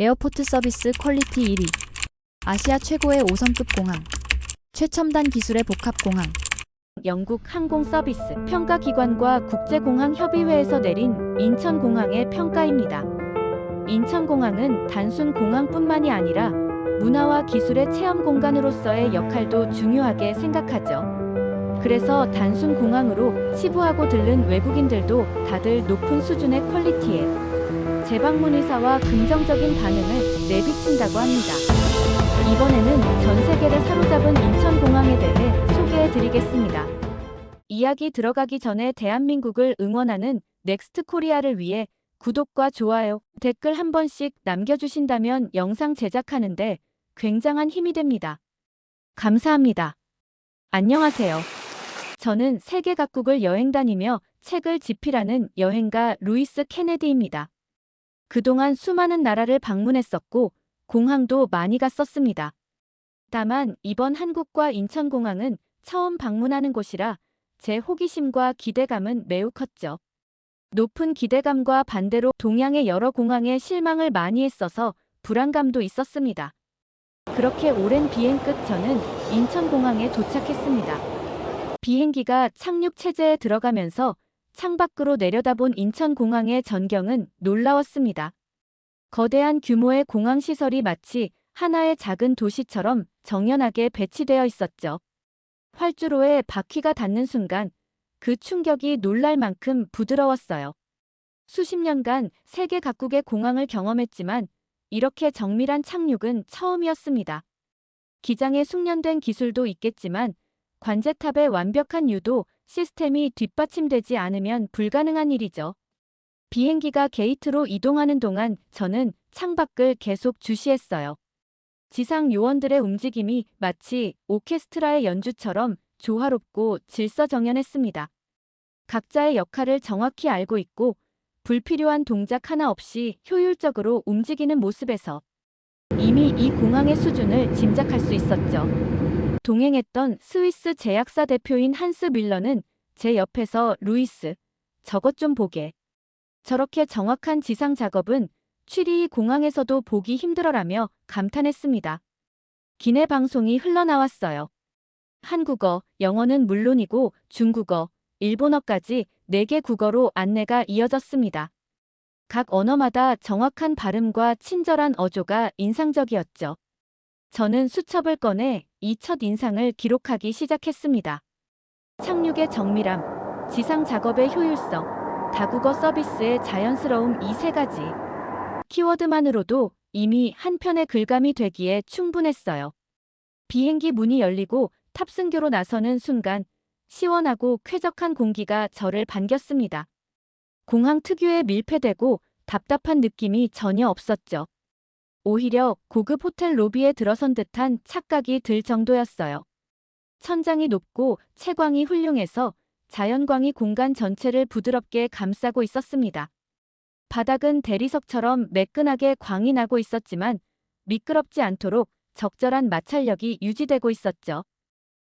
에어포트 서비스 퀄리티 1위. 아시아 최고의 5성급 공항. 최첨단 기술의 복합공항. 영국 항공서비스 평가기관과 국제공항협의회에서 내린 인천공항의 평가입니다. 인천공항은 단순 공항뿐만이 아니라 문화와 기술의 체험 공간으로서의 역할도 중요하게 생각하죠. 그래서 단순 공항으로 치부하고 들른 외국인들도 다들 높은 수준의 퀄리티에 재방문 의사와 긍정적인 반응을 내비친다고 합니다. 이번에는 전 세계를 사로잡은 인천공항에 대해 소개해드리겠습니다. 이야기 들어가기 전에 대한민국을 응원하는 넥스트 코리아를 위해 구독과 좋아요, 댓글 한 번씩 남겨주신다면 영상 제작하는데 굉장한 힘이 됩니다. 감사합니다. 안녕하세요. 저는 세계 각국을 여행 다니며 책을 집필하는 여행가 루이스 케네디입니다. 그동안 수많은 나라를 방문했었고 공항도 많이 갔었습니다. 다만 이번 한국과 인천공항은 처음 방문하는 곳이라 제 호기심과 기대감은 매우 컸죠. 높은 기대감과 반대로 동양의 여러 공항에 실망을 많이 했어서 불안감도 있었습니다. 그렇게 오랜 비행 끝 저는 인천공항에 도착했습니다. 비행기가 착륙 체제에 들어가면서 창밖으로 내려다본 인천공항의 전경은 놀라웠습니다. 거대한 규모의 공항시설이 마치 하나의 작은 도시처럼 정연하게 배치되어 있었죠. 활주로에 바퀴가 닿는 순간 그 충격이 놀랄 만큼 부드러웠어요. 수십 년간 세계 각국의 공항을 경험했지만 이렇게 정밀한 착륙은 처음이었습니다. 기장에 숙련된 기술도 있겠지만 관제탑의 완벽한 유도 시스템이 뒷받침되지 않으면 불가능한 일이죠. 비행기가 게이트로 이동하는 동안 저는 창밖을 계속 주시했어요. 지상 요원들의 움직임이 마치 오케스트라의 연주처럼 조화롭고 질서정연했습니다. 각자의 역할을 정확히 알고 있고 불필요한 동작 하나 없이 효율적으로 움직이는 모습에서 이미 이 공항의 수준을 짐작할 수 있었죠. 동행했던 스위스 제약사 대표인 한스 밀러는 제 옆에서 루이스, 저것 좀 보게. 저렇게 정확한 지상 작업은 취리 공항에서도 보기 힘들어라며 감탄했습니다. 기내 방송이 흘러나왔어요. 한국어, 영어는 물론이고 중국어, 일본어까지 4개 국어로 안내가 이어졌습니다. 각 언어마다 정확한 발음과 친절한 어조가 인상적이었죠. 저는 수첩을 꺼내 이 첫 인상을 기록하기 시작했습니다. 착륙의 정밀함, 지상 작업의 효율성, 다국어 서비스의 자연스러움 이 3가지. 키워드만으로도 이미 한 편의 글감이 되기에 충분했어요. 비행기 문이 열리고 탑승교로 나서는 순간 시원하고 쾌적한 공기가 저를 반겼습니다. 공항 특유의 밀폐되고 답답한 느낌이 전혀 없었죠. 오히려 고급 호텔 로비에 들어선 듯한 착각이 들 정도였어요. 천장이 높고 채광이 훌륭해서 자연광이 공간 전체를 부드럽게 감싸고 있었습니다. 바닥은 대리석처럼 매끈하게 광이 나고 있었지만 미끄럽지 않도록 적절한 마찰력이 유지되고 있었죠.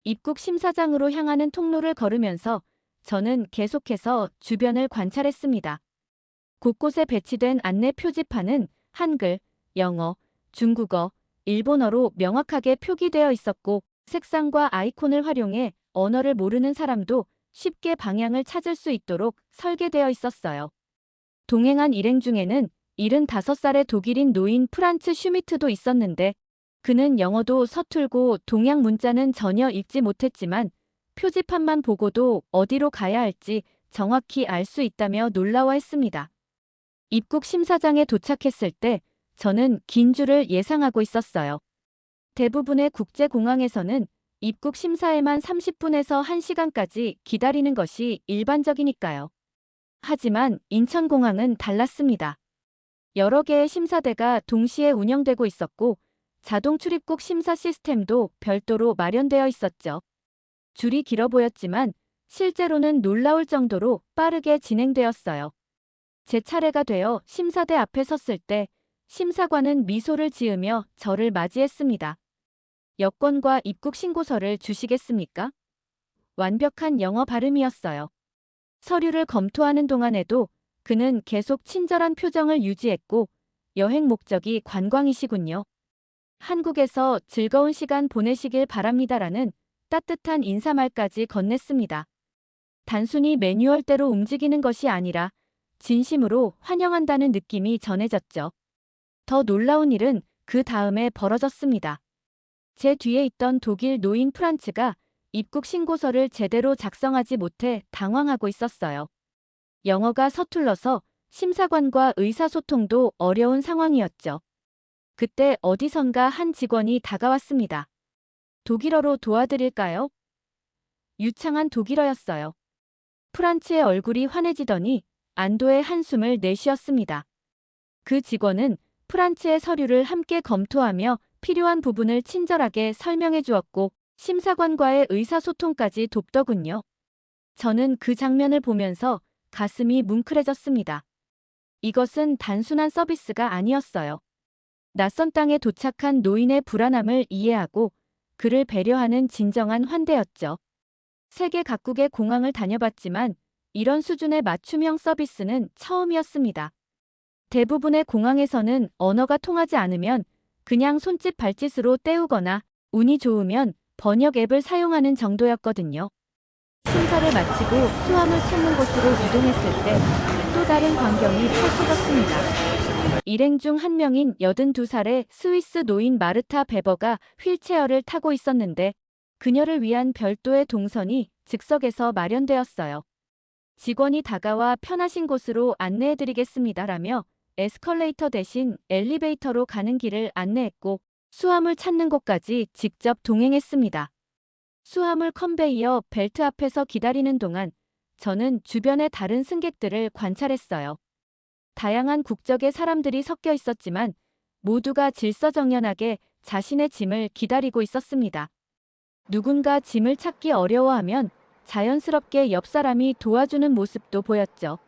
입국 심사장으로 향하는 통로를 걸으면서 저는 계속해서 주변을 관찰했습니다. 곳곳에 배치된 안내 표지판은 한글, 영어, 중국어, 일본어로 명확하게 표기되어 있었고 색상과 아이콘을 활용해 언어를 모르는 사람도 쉽게 방향을 찾을 수 있도록 설계되어 있었어요. 동행한 일행 중에는 75살의 독일인 노인 프란츠 슈미트도 있었는데 그는 영어도 서툴고 동양 문자는 전혀 읽지 못했지만 표지판만 보고도 어디로 가야 할지 정확히 알 수 있다며 놀라워했습니다. 입국 심사장에 도착했을 때 저는 긴 줄을 예상하고 있었어요. 대부분의 국제공항에서는 입국 심사에만 30분에서 1시간까지 기다리는 것이 일반적이니까요. 하지만 인천공항은 달랐습니다. 여러 개의 심사대가 동시에 운영되고 있었고 자동 출입국 심사 시스템도 별도로 마련되어 있었죠. 줄이 길어 보였지만 실제로는 놀라울 정도로 빠르게 진행되었어요. 제 차례가 되어 심사대 앞에 섰을 때 심사관은 미소를 지으며 저를 맞이했습니다. 여권과 입국 신고서를 주시겠습니까? 완벽한 영어 발음이었어요. 서류를 검토하는 동안에도 그는 계속 친절한 표정을 유지했고 여행 목적이 관광이시군요. 한국에서 즐거운 시간 보내시길 바랍니다라는 따뜻한 인사말까지 건넸습니다. 단순히 매뉴얼대로 움직이는 것이 아니라 진심으로 환영한다는 느낌이 전해졌죠. 더 놀라운 일은 그 다음에 벌어졌습니다. 제 뒤에 있던 독일 노인 프란츠가 입국 신고서를 제대로 작성하지 못해 당황하고 있었어요. 영어가 서툴러서 심사관과 의사소통도 어려운 상황이었죠. 그때 어디선가 한 직원이 다가왔습니다. 독일어로 도와드릴까요? 유창한 독일어였어요. 프란츠의 얼굴이 환해지더니 안도의 한숨을 내쉬었습니다. 그 직원은 프란츠의 서류를 함께 검토하며 필요한 부분을 친절하게 설명해 주었고 심사관과의 의사소통까지 돕더군요. 저는 그 장면을 보면서 가슴이 뭉클해졌습니다. 이것은 단순한 서비스가 아니었어요. 낯선 땅에 도착한 노인의 불안함을 이해하고 그를 배려하는 진정한 환대였죠. 세계 각국의 공항을 다녀봤지만 이런 수준의 맞춤형 서비스는 처음이었습니다. 대부분의 공항에서는 언어가 통하지 않으면 그냥 손짓 발짓으로 때우거나 운이 좋으면 번역 앱을 사용하는 정도였거든요. 심사를 마치고 수함을 찾는 곳으로 이동했을 때 또 다른 광경이 펼쳐졌습니다. 일행 중 한 명인 82살의 스위스 노인 마르타 베버가 휠체어를 타고 있었는데 그녀를 위한 별도의 동선이 즉석에서 마련되었어요. 직원이 다가와 편하신 곳으로 안내해드리겠습니다라며 에스컬레이터 대신 엘리베이터로 가는 길을 안내했고 수화물 찾는 곳까지 직접 동행했습니다. 수화물 컨베이어 벨트 앞에서 기다리는 동안 저는 주변의 다른 승객들을 관찰했어요. 다양한 국적의 사람들이 섞여 있었지만 모두가 질서정연하게 자신의 짐을 기다리고 있었습니다. 누군가 짐을 찾기 어려워하면 자연스럽게 옆 사람이 도와주는 모습도 보였죠.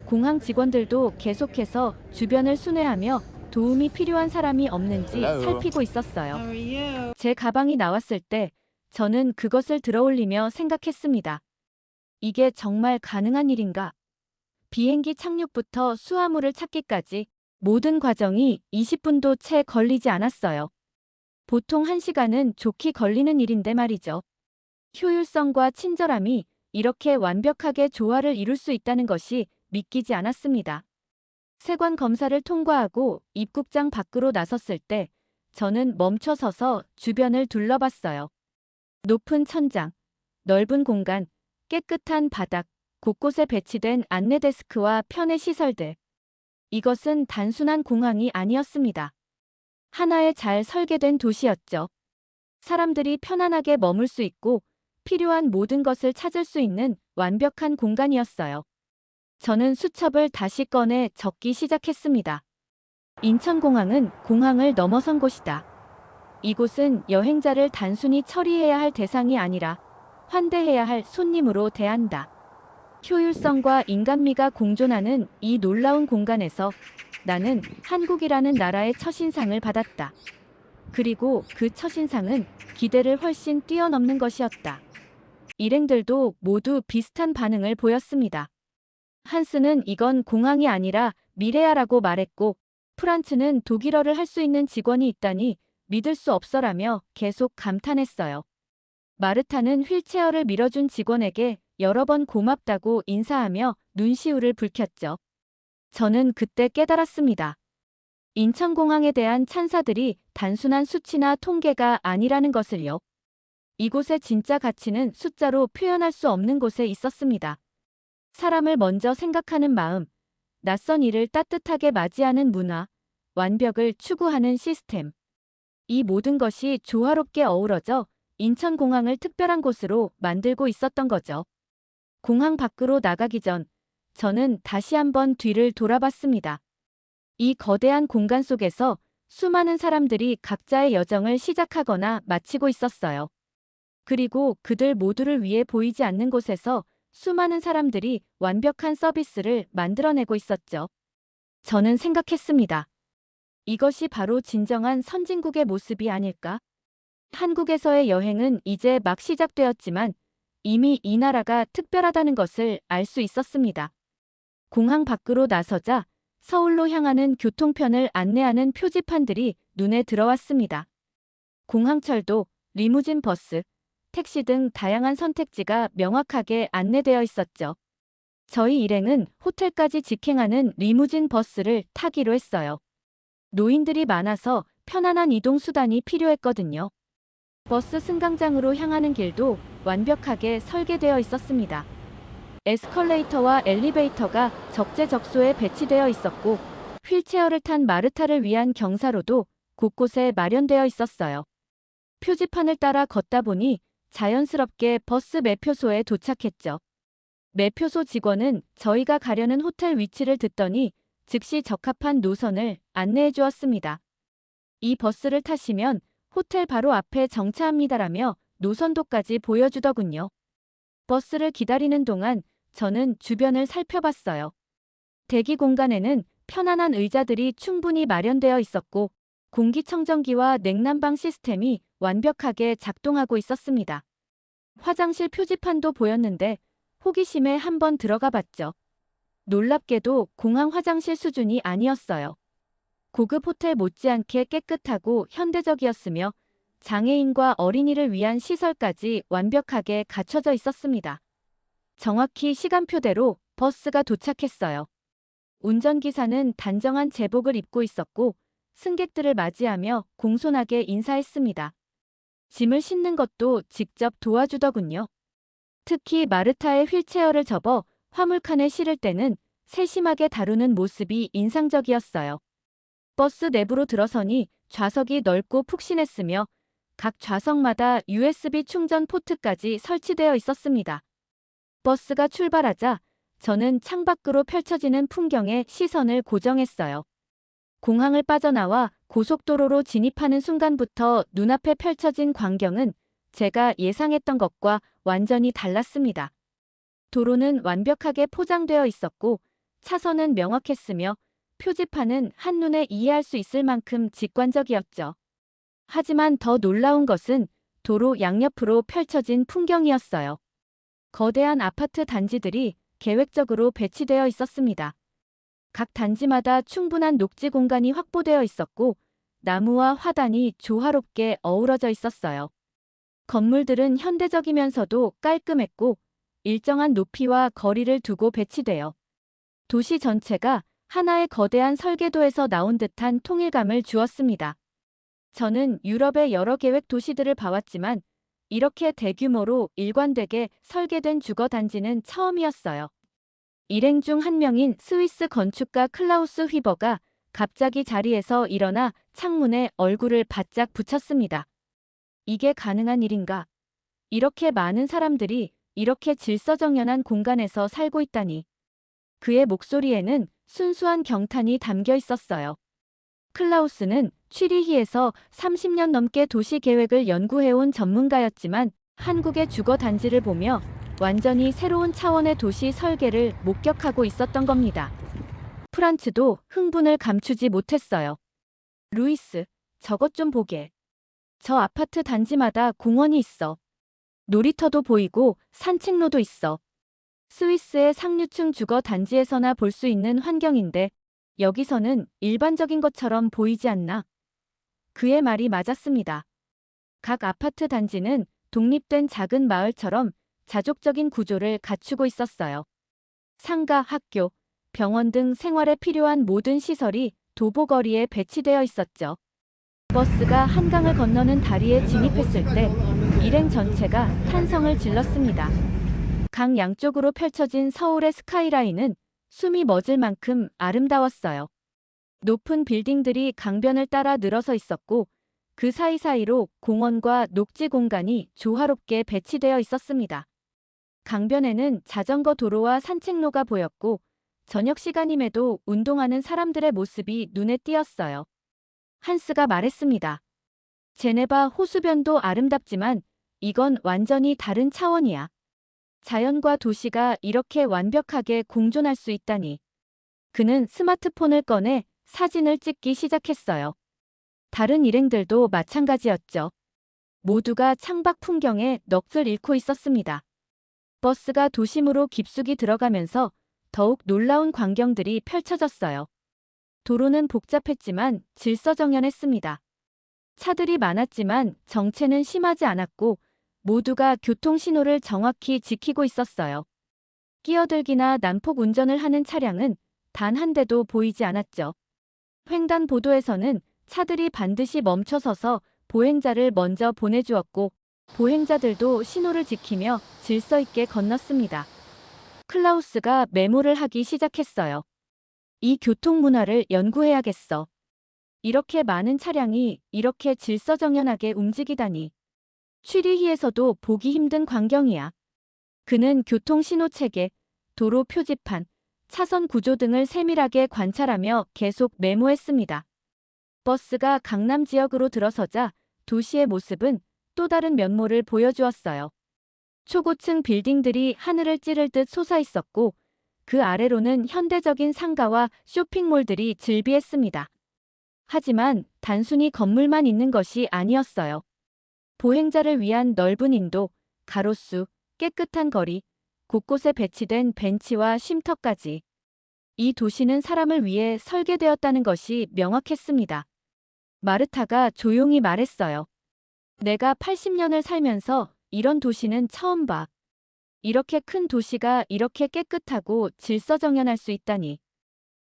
공항 직원들도 계속해서 주변을 순회하며 도움이 필요한 사람이 없는지 살피고 있었어요. 제 가방이 나왔을 때 저는 그것을 들어올리며 생각했습니다. 이게 정말 가능한 일인가? 비행기 착륙부터 수화물을 찾기까지 모든 과정이 20분도 채 걸리지 않았어요. 보통 1시간은 좋게 걸리는 일인데 말이죠. 효율성과 친절함이 이렇게 완벽하게 조화를 이룰 수 있다는 것이 믿기지 않았습니다. 세관 검사를 통과하고 입국장 밖으로 나섰을 때 저는 멈춰서서 주변을 둘러봤어요. 높은 천장, 넓은 공간, 깨끗한 바닥, 곳곳에 배치된 안내 데스크와 편의 시설들. 이것은 단순한 공항이 아니었습니다. 하나의 잘 설계된 도시였죠. 사람들이 편안하게 머물 수 있고 필요한 모든 것을 찾을 수 있는 완벽한 공간이었어요. 저는 수첩을 다시 꺼내 적기 시작했습니다. 인천공항은 공항을 넘어선 곳이다. 이곳은 여행자를 단순히 처리해야 할 대상이 아니라 환대해야 할 손님으로 대한다. 효율성과 인간미가 공존하는 이 놀라운 공간에서 나는 한국이라는 나라의 첫인상을 받았다. 그리고 그 첫인상은 기대를 훨씬 뛰어넘는 것이었다. 일행들도 모두 비슷한 반응을 보였습니다. 한스는 이건 공항이 아니라 미래야라고 말했고 프란츠는 독일어를 할 수 있는 직원이 있다니 믿을 수 없어라며 계속 감탄했어요. 마르타는 휠체어를 밀어준 직원에게 여러 번 고맙다고 인사하며 눈시울을 붉혔죠. 저는 그때 깨달았습니다. 인천공항에 대한 찬사들이 단순한 수치나 통계가 아니라는 것을요. 이곳의 진짜 가치는 숫자로 표현할 수 없는 곳에 있었습니다. 사람을 먼저 생각하는 마음, 낯선 일을 따뜻하게 맞이하는 문화, 완벽을 추구하는 시스템. 이 모든 것이 조화롭게 어우러져 인천공항을 특별한 곳으로 만들고 있었던 거죠. 공항 밖으로 나가기 전 저는 다시 한번 뒤를 돌아봤습니다. 이 거대한 공간 속에서 수많은 사람들이 각자의 여정을 시작하거나 마치고 있었어요. 그리고 그들 모두를 위해 보이지 않는 곳에서 수많은 사람들이 완벽한 서비스를 만들어내고 있었죠. 저는 생각했습니다. 이것이 바로 진정한 선진국의 모습이 아닐까? 한국에서의 여행은 이제 막 시작되었지만 이미 이 나라가 특별하다는 것을 알 수 있었습니다. 공항 밖으로 나서자 서울로 향하는 교통편을 안내하는 표지판들이 눈에 들어왔습니다. 공항철도, 리무진 버스, 택시 등 다양한 선택지가 명확하게 안내되어 있었죠. 저희 일행은 호텔까지 직행하는 리무진 버스를 타기로 했어요. 노인들이 많아서 편안한 이동 수단이 필요했거든요. 버스 승강장으로 향하는 길도 완벽하게 설계되어 있었습니다. 에스컬레이터와 엘리베이터가 적재적소에 배치되어 있었고, 휠체어를 탄 마르타를 위한 경사로도 곳곳에 마련되어 있었어요. 표지판을 따라 걷다 보니 자연스럽게 버스 매표소에 도착했죠. 매표소 직원은 저희가 가려는 호텔 위치를 듣더니 즉시 적합한 노선을 안내해 주었습니다. 이 버스를 타시면 호텔 바로 앞에 정차합니다라며 노선도까지 보여주더군요. 버스를 기다리는 동안 저는 주변을 살펴봤어요. 대기 공간에는 편안한 의자들이 충분히 마련되어 있었고, 공기청정기와 냉난방 시스템이 완벽하게 작동하고 있었습니다. 화장실 표지판도 보였는데 호기심에 한번 들어가 봤죠. 놀랍게도 공항 화장실 수준이 아니었어요. 고급 호텔 못지않게 깨끗하고 현대적이었으며 장애인과 어린이를 위한 시설까지 완벽하게 갖춰져 있었습니다. 정확히 시간표대로 버스가 도착했어요. 운전기사는 단정한 제복을 입고 있었고 승객들을 맞이하며 공손하게 인사했습니다. 짐을 싣는 것도 직접 도와주더군요. 특히 마르타의 휠체어를 접어 화물칸에 실을 때는 세심하게 다루는 모습이 인상적이었어요. 버스 내부로 들어서니 좌석이 넓고 푹신했으며 각 좌석마다 USB 충전 포트까지 설치되어 있었습니다. 버스가 출발하자 저는 창밖으로 펼쳐지는 풍경에 시선을 고정했어요. 공항을 빠져나와 고속도로로 진입하는 순간부터 눈앞에 펼쳐진 광경은 제가 예상했던 것과 완전히 달랐습니다. 도로는 완벽하게 포장되어 있었고 차선은 명확했으며 표지판은 한눈에 이해할 수 있을 만큼 직관적이었죠. 하지만 더 놀라운 것은 도로 양옆으로 펼쳐진 풍경이었어요. 거대한 아파트 단지들이 계획적으로 배치되어 있었습니다. 각 단지마다 충분한 녹지 공간이 확보되어 있었고 나무와 화단이 조화롭게 어우러져 있었어요. 건물들은 현대적이면서도 깔끔했고 일정한 높이와 거리를 두고 배치되어 도시 전체가 하나의 거대한 설계도에서 나온 듯한 통일감을 주었습니다. 저는 유럽의 여러 계획 도시들을 봐왔지만 이렇게 대규모로 일관되게 설계된 주거 단지는 처음이었어요. 일행 중 한 명인 스위스 건축가 클라우스 휘버가 갑자기 자리에서 일어나 창문에 얼굴을 바짝 붙였습니다. 이게 가능한 일인가? 이렇게 많은 사람들이 이렇게 질서정연한 공간에서 살고 있다니. 그의 목소리에는 순수한 경탄이 담겨 있었어요. 클라우스는 취리히에서 30년 넘게 도시 계획을 연구해온 전문가였지만 한국의 주거 단지를 보며 완전히 새로운 차원의 도시 설계를 목격하고 있었던 겁니다. 프란츠도 흥분을 감추지 못했어요. 루이스, 저것 좀 보게. 저 아파트 단지마다 공원이 있어. 놀이터도 보이고 산책로도 있어. 스위스의 상류층 주거 단지에서나 볼 수 있는 환경인데 여기서는 일반적인 것처럼 보이지 않나? 그의 말이 맞았습니다. 각 아파트 단지는 독립된 작은 마을처럼 자족적인 구조를 갖추고 있었어요. 상가, 학교, 병원 등 생활에 필요한 모든 시설이 도보거리에 배치되어 있었죠. 버스가 한강을 건너는 다리에 진입했을 때 일행 전체가 탄성을 질렀습니다. 강 양쪽으로 펼쳐진 서울의 스카이라인은 숨이 멎을 만큼 아름다웠어요. 높은 빌딩들이 강변을 따라 늘어서 있었고 그 사이사이로 공원과 녹지 공간이 조화롭게 배치되어 있었습니다. 강변에는 자전거 도로와 산책로가 보였고 저녁 시간임에도 운동하는 사람들의 모습이 눈에 띄었어요. 한스가 말했습니다. 제네바 호수변도 아름답지만 이건 완전히 다른 차원이야. 자연과 도시가 이렇게 완벽하게 공존할 수 있다니. 그는 스마트폰을 꺼내 사진을 찍기 시작했어요. 다른 일행들도 마찬가지였죠. 모두가 창밖 풍경에 넋을 잃고 있었습니다. 버스가 도심으로 깊숙이 들어가면서 더욱 놀라운 광경들이 펼쳐졌어요. 도로는 복잡했지만 질서정연했습니다. 차들이 많았지만 정체는 심하지 않았고 모두가 교통신호를 정확히 지키고 있었어요. 끼어들기나 난폭 운전을 하는 차량은 단 한 대도 보이지 않았죠. 횡단보도에서는 차들이 반드시 멈춰서서 보행자를 먼저 보내주었고 보행자들도 신호를 지키며 질서 있게 건넜습니다. 클라우스가 메모를 하기 시작했어요. 이 교통 문화를 연구해야겠어. 이렇게 많은 차량이 이렇게 질서정연하게 움직이다니. 취리히에서도 보기 힘든 광경이야. 그는 교통신호체계, 도로 표지판, 차선 구조 등을 세밀하게 관찰하며 계속 메모했습니다. 버스가 강남 지역으로 들어서자 도시의 모습은 또 다른 면모를 보여주었어요. 초고층 빌딩들이 하늘을 찌를 듯 솟아있었고 그 아래로는 현대적인 상가와 쇼핑몰들이 즐비했습니다. 하지만 단순히 건물만 있는 것이 아니었어요. 보행자를 위한 넓은 인도, 가로수, 깨끗한 거리, 곳곳에 배치된 벤치와 쉼터까지. 이 도시는 사람을 위해 설계되었다는 것이 명확했습니다. 마르타가 조용히 말했어요. 내가 80년을 살면서 이런 도시는 처음 봐. 이렇게 큰 도시가 이렇게 깨끗하고 질서정연할 수 있다니.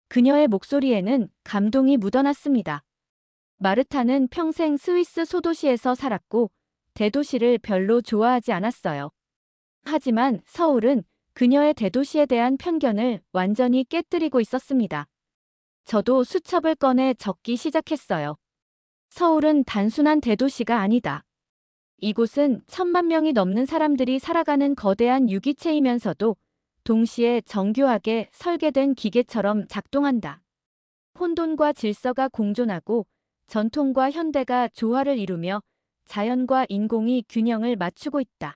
그녀의 목소리에는 감동이 묻어났습니다. 마르타는 평생 스위스 소도시에서 살았고 대도시를 별로 좋아하지 않았어요. 하지만 서울은 그녀의 대도시에 대한 편견을 완전히 깨뜨리고 있었습니다. 저도 수첩을 꺼내 적기 시작했어요. 서울은 단순한 대도시가 아니다. 이곳은 1,000만 명이 넘는 사람들이 살아가는 거대한 유기체이면서도 동시에 정교하게 설계된 기계처럼 작동한다. 혼돈과 질서가 공존하고 전통과 현대가 조화를 이루며 자연과 인공이 균형을 맞추고 있다.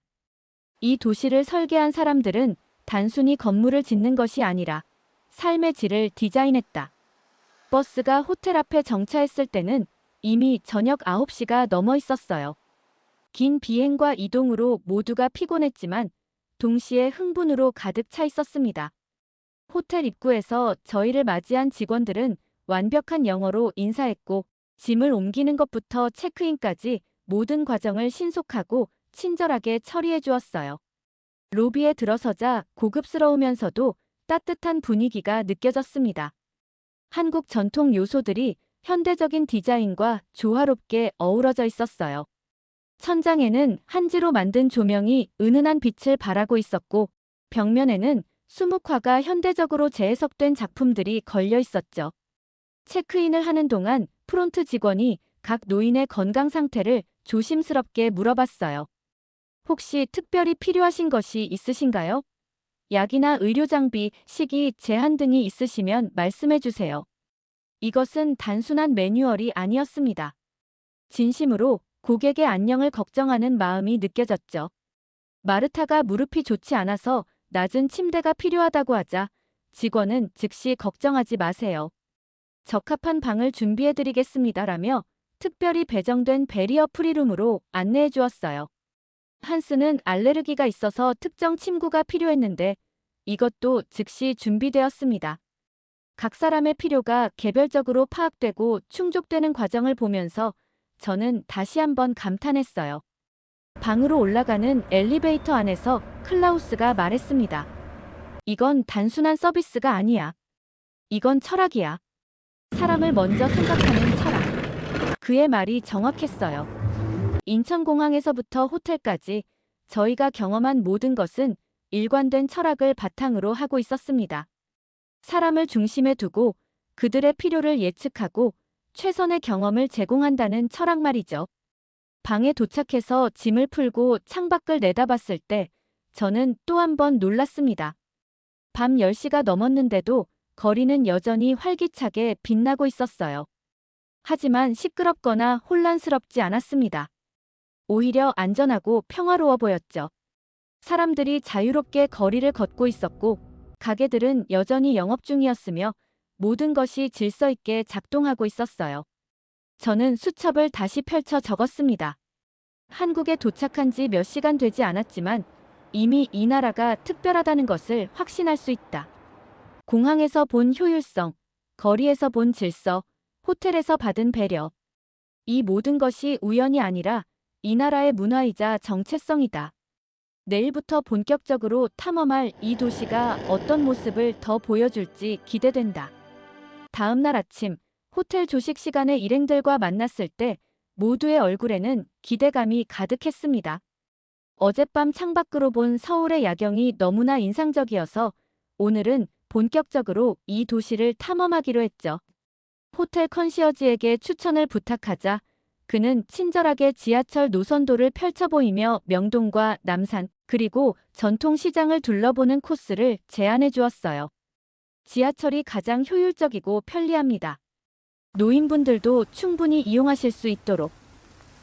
이 도시를 설계한 사람들은 단순히 건물을 짓는 것이 아니라 삶의 질을 디자인했다. 버스가 호텔 앞에 정차했을 때는 이미 저녁 9시가 넘어 있었어요. 긴 비행과 이동으로 모두가 피곤했지만 동시에 흥분으로 가득 차 있었습니다. 호텔 입구에서 저희를 맞이한 직원들은 완벽한 영어로 인사했고 짐을 옮기는 것부터 체크인까지 모든 과정을 신속하고 친절하게 처리해 주었어요. 로비에 들어서자 고급스러우면서도 따뜻한 분위기가 느껴졌습니다. 한국 전통 요소들이 현대적인 디자인과 조화롭게 어우러져 있었어요. 천장에는 한지로 만든 조명이 은은한 빛을 발하고 있었고 벽면에는 수묵화가 현대적으로 재해석된 작품들이 걸려 있었죠. 체크인을 하는 동안 프론트 직원이 각 노인의 건강 상태를 조심스럽게 물어봤어요. 혹시 특별히 필요하신 것이 있으신가요? 약이나 의료 장비, 식이, 제한 등이 있으시면 말씀해 주세요. 이것은 단순한 매뉴얼이 아니었습니다. 진심으로 고객의 안녕을 걱정하는 마음이 느껴졌죠. 마르타가 무릎이 좋지 않아서 낮은 침대가 필요하다고 하자 직원은 즉시 걱정하지 마세요. 적합한 방을 준비해 드리겠습니다라며 특별히 배정된 베리어 프리룸으로 안내해 주었어요. 한스는 알레르기가 있어서 특정 침구가 필요했는데 이것도 즉시 준비되었습니다. 각 사람의 필요가 개별적으로 파악되고 충족되는 과정을 보면서 저는 다시 한번 감탄했어요. 방으로 올라가는 엘리베이터 안에서 클라우스가 말했습니다. 이건 단순한 서비스가 아니야. 이건 철학이야. 사람을 먼저 생각하는 철학. 그의 말이 정확했어요. 인천공항에서부터 호텔까지 저희가 경험한 모든 것은 일관된 철학을 바탕으로 하고 있었습니다. 사람을 중심에 두고 그들의 필요를 예측하고 최선의 경험을 제공한다는 철학 말이죠. 방에 도착해서 짐을 풀고 창밖을 내다봤을 때 저는 또 한 번 놀랐습니다. 밤 10시가 넘었는데도 거리는 여전히 활기차게 빛나고 있었어요. 하지만 시끄럽거나 혼란스럽지 않았습니다. 오히려 안전하고 평화로워 보였죠. 사람들이 자유롭게 거리를 걷고 있었고 가게들은 여전히 영업 중이었으며 모든 것이 질서 있게 작동하고 있었어요. 저는 수첩을 다시 펼쳐 적었습니다. 한국에 도착한 지 몇 시간 되지 않았지만 이미 이 나라가 특별하다는 것을 확신할 수 있다. 공항에서 본 효율성, 거리에서 본 질서, 호텔에서 받은 배려. 이 모든 것이 우연이 아니라 이 나라의 문화이자 정체성이다. 내일부터 본격적으로 탐험할 이 도시가 어떤 모습을 더 보여줄지 기대된다. 다음 날 아침, 호텔 조식 시간에 일행들과 만났을 때 모두의 얼굴에는 기대감이 가득했습니다. 어젯밤 창밖으로 본 서울의 야경이 너무나 인상적이어서 오늘은 본격적으로 이 도시를 탐험하기로 했죠. 호텔 컨시어지에게 추천을 부탁하자 그는 친절하게 지하철 노선도를 펼쳐 보이며 명동과 남산, 그리고 전통시장을 둘러보는 코스를 제안해 주었어요. 지하철이 가장 효율적이고 편리합니다. 노인분들도 충분히 이용하실 수 있도록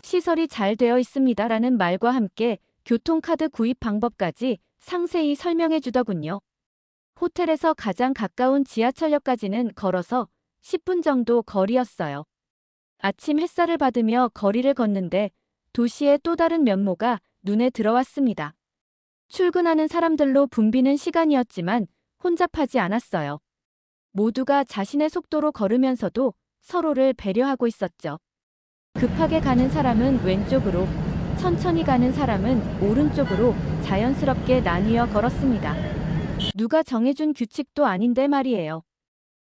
시설이 잘 되어 있습니다라는 말과 함께 교통카드 구입 방법까지 상세히 설명해 주더군요. 호텔에서 가장 가까운 지하철역까지는 걸어서 10분 정도 거리였어요. 아침 햇살을 받으며 거리를 걷는데 도시의 또 다른 면모가 눈에 들어왔습니다. 출근하는 사람들로 붐비는 시간이었지만 혼잡하지 않았어요. 모두가 자신의 속도로 걸으면서도 서로를 배려하고 있었죠. 급하게 가는 사람은 왼쪽으로, 천천히 가는 사람은 오른쪽으로 자연스럽게 나뉘어 걸었습니다. 누가 정해준 규칙도 아닌데 말이에요.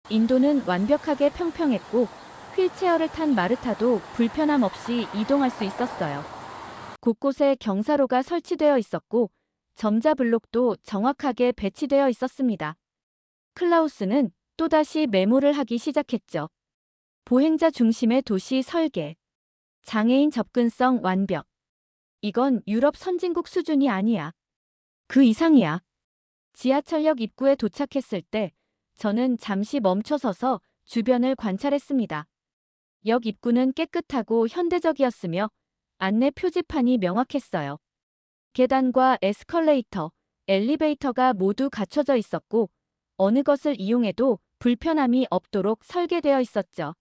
인도는 완벽하게 평평했고 휠체어를 탄 마르타도 불편함 없이 이동할 수 있었어요. 곳곳에 경사로가 설치되어 있었고 점자 블록도 정확하게 배치되어 있었습니다. 클라우스는 또다시 메모를 하기 시작했죠. 보행자 중심의 도시 설계. 장애인 접근성 완벽. 이건 유럽 선진국 수준이 아니야. 그 이상이야. 지하철역 입구에 도착했을 때 저는 잠시 멈춰서서 주변을 관찰했습니다. 역 입구는 깨끗하고 현대적이었으며 안내 표지판이 명확했어요. 계단과 에스컬레이터, 엘리베이터가 모두 갖춰져 있었고 어느 것을 이용해도 불편함이 없도록 설계되어 있었죠.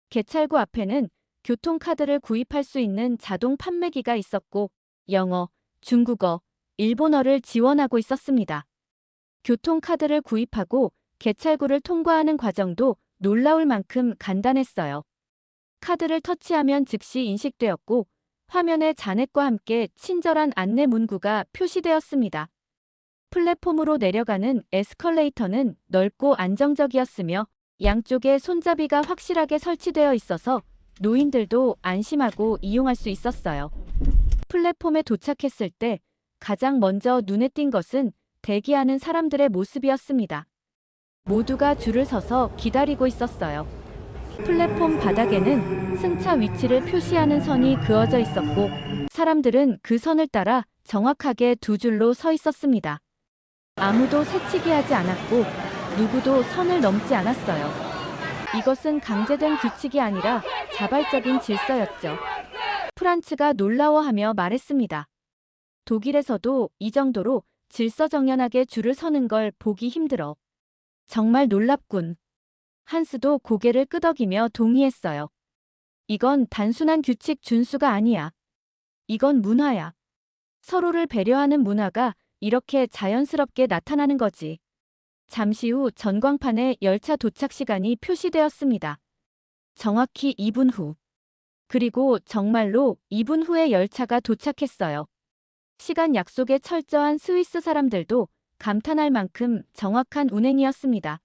개찰구 앞에는 교통카드를 구입할 수 있는 자동 판매기가 있었고 영어, 중국어, 일본어를 지원하고 있었습니다. 교통카드를 구입하고 개찰구를 통과하는 과정도 놀라울 만큼 간단했어요. 카드를 터치하면 즉시 인식되었고 화면에 잔액과 함께 친절한 안내 문구가 표시되었습니다. 플랫폼으로 내려가는 에스컬레이터는 넓고 안정적이었으며 양쪽에 손잡이가 확실하게 설치되어 있어서 노인들도 안심하고 이용할 수 있었어요. 플랫폼에 도착했을 때 가장 먼저 눈에 띈 것은 대기하는 사람들의 모습이었습니다. 모두가 줄을 서서 기다리고 있었어요. 플랫폼 바닥에는 승차 위치를 표시하는 선이 그어져 있었고 사람들은 그 선을 따라 정확하게 두 줄로 서 있었습니다. 아무도 새치기 하지 않았고 누구도 선을 넘지 않았어요. 이것은 강제된 규칙이 아니라 자발적인 질서였죠. 프란츠가 놀라워하며 말했습니다. 독일에서도 이 정도로 질서정연하게 줄을 서는 걸 보기 힘들어. 정말 놀랍군. 한스도 고개를 끄덕이며 동의했어요. 이건 단순한 규칙 준수가 아니야. 이건 문화야. 서로를 배려하는 문화가 이렇게 자연스럽게 나타나는 거지. 잠시 후 전광판에 열차 도착 시간이 표시되었습니다. 정확히 2분 후. 그리고 정말로 2분 후에 열차가 도착했어요. 시간 약속에 철저한 스위스 사람들도 감탄할 만큼 정확한 운행이었습니다.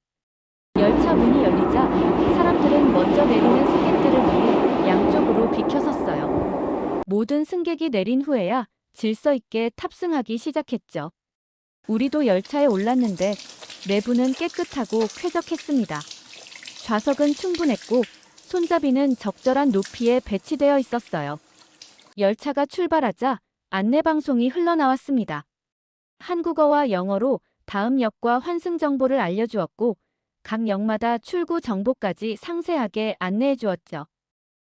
열차 문이 열리자 사람들은 먼저 내리는 승객들을 위해 양쪽으로 비켜섰어요. 모든 승객이 내린 후에야 질서 있게 탑승하기 시작했죠. 우리도 열차에 올랐는데 내부는 깨끗하고 쾌적했습니다. 좌석은 충분했고 손잡이는 적절한 높이에 배치되어 있었어요. 열차가 출발하자 안내방송이 흘러나왔습니다. 한국어와 영어로 다음 역과 환승 정보를 알려주었고 각 역마다 출구 정보까지 상세하게 안내해 주었죠.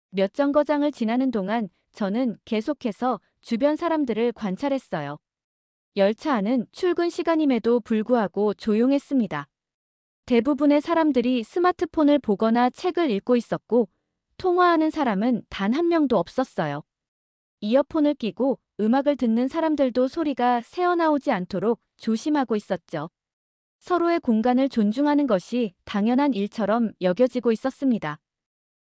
몇 정거장을 지나는 동안 저는 계속해서 주변 사람들을 관찰했어요. 열차 안은 출근 시간임에도 불구하고 조용했습니다. 대부분의 사람들이 스마트폰을 보거나 책을 읽고 있었고 통화하는 사람은 단 한 명도 없었어요. 이어폰을 끼고 음악을 듣는 사람들도 소리가 새어나오지 않도록 조심하고 있었죠. 서로의 공간을 존중하는 것이 당연한 일처럼 여겨지고 있었습니다.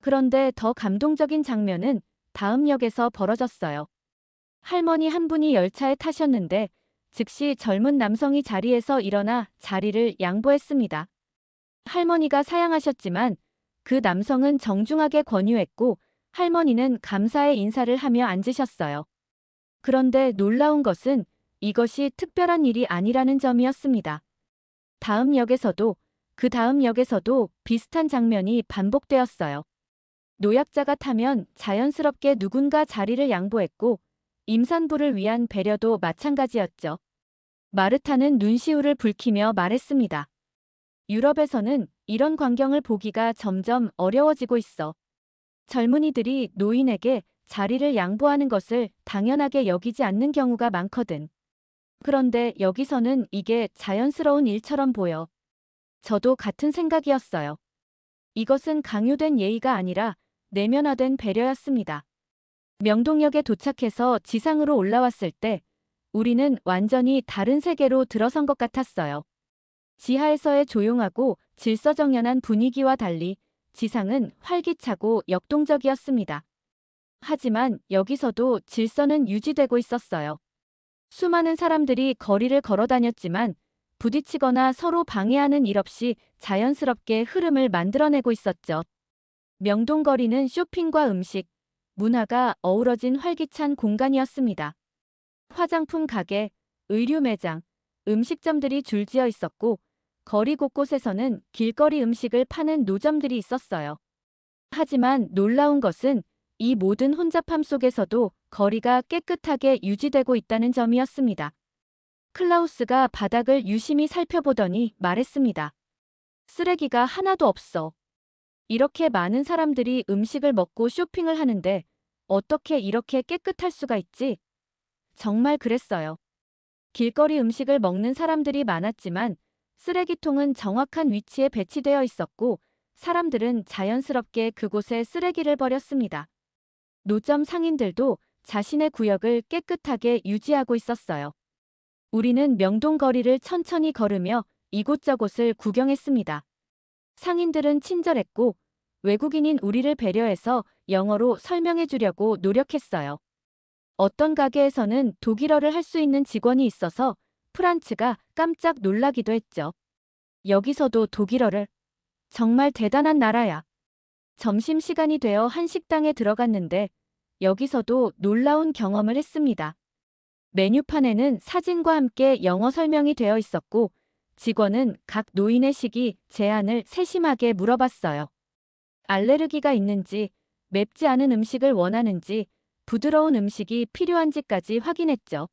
그런데 더 감동적인 장면은 다음 역에서 벌어졌어요. 할머니 한 분이 열차에 타셨는데 즉시 젊은 남성이 자리에서 일어나 자리를 양보했습니다. 할머니가 사양하셨지만 그 남성은 정중하게 권유했고 할머니는 감사의 인사를 하며 앉으셨어요. 그런데 놀라운 것은 이것이 특별한 일이 아니라는 점이었습니다. 다음 역에서도 그 다음 역에서도 비슷한 장면이 반복되었어요. 노약자가 타면 자연스럽게 누군가 자리를 양보했고 임산부를 위한 배려도 마찬가지였죠. 마르타는 눈시울을 붉히며 말했습니다. 유럽에서는 이런 광경을 보기가 점점 어려워지고 있어. 젊은이들이 노인에게 자리를 양보하는 것을 당연하게 여기지 않는 경우가 많거든. 그런데 여기서는 이게 자연스러운 일처럼 보여. 저도 같은 생각이었어요. 이것은 강요된 예의가 아니라 내면화된 배려였습니다. 명동역에 도착해서 지상으로 올라왔을 때 우리는 완전히 다른 세계로 들어선 것 같았어요. 지하에서의 조용하고 질서정연한 분위기와 달리 지상은 활기차고 역동적이었습니다. 하지만 여기서도 질서는 유지되고 있었어요. 수많은 사람들이 거리를 걸어 다녔지만 부딪히거나 서로 방해하는 일 없이 자연스럽게 흐름을 만들어내고 있었죠. 명동거리는 쇼핑과 음식, 문화가 어우러진 활기찬 공간이었습니다. 화장품 가게, 의류 매장, 음식점들이 줄지어 있었고 거리 곳곳에서는 길거리 음식을 파는 노점들이 있었어요. 하지만 놀라운 것은 이 모든 혼잡함 속에서도 거리가 깨끗하게 유지되고 있다는 점이었습니다. 클라우스가 바닥을 유심히 살펴보더니 말했습니다. 쓰레기가 하나도 없어. 이렇게 많은 사람들이 음식을 먹고 쇼핑을 하는데 어떻게 이렇게 깨끗할 수가 있지? 정말 그랬어요. 길거리 음식을 먹는 사람들이 많았지만 쓰레기통은 정확한 위치에 배치되어 있었고 사람들은 자연스럽게 그곳에 쓰레기를 버렸습니다. 노점 상인들도 자신의 구역을 깨끗하게 유지하고 있었어요. 우리는 명동 거리를 천천히 걸으며 이곳저곳을 구경했습니다. 상인들은 친절했고 외국인인 우리를 배려해서 영어로 설명해 주려고 노력했어요. 어떤 가게에서는 독일어를 할 수 있는 직원이 있어서 프란츠가 깜짝 놀라기도 했죠. 여기서도 독일어를. 정말 대단한 나라야. 점심시간이 되어 한 식당에 들어갔는데 여기서도 놀라운 경험을 했습니다. 메뉴판에는 사진과 함께 영어 설명이 되어 있었고 직원은 각 노인의 식이 제한을 세심하게 물어봤어요. 알레르기가 있는지, 맵지 않은 음식을 원하는지, 부드러운 음식이 필요한지까지 확인했죠.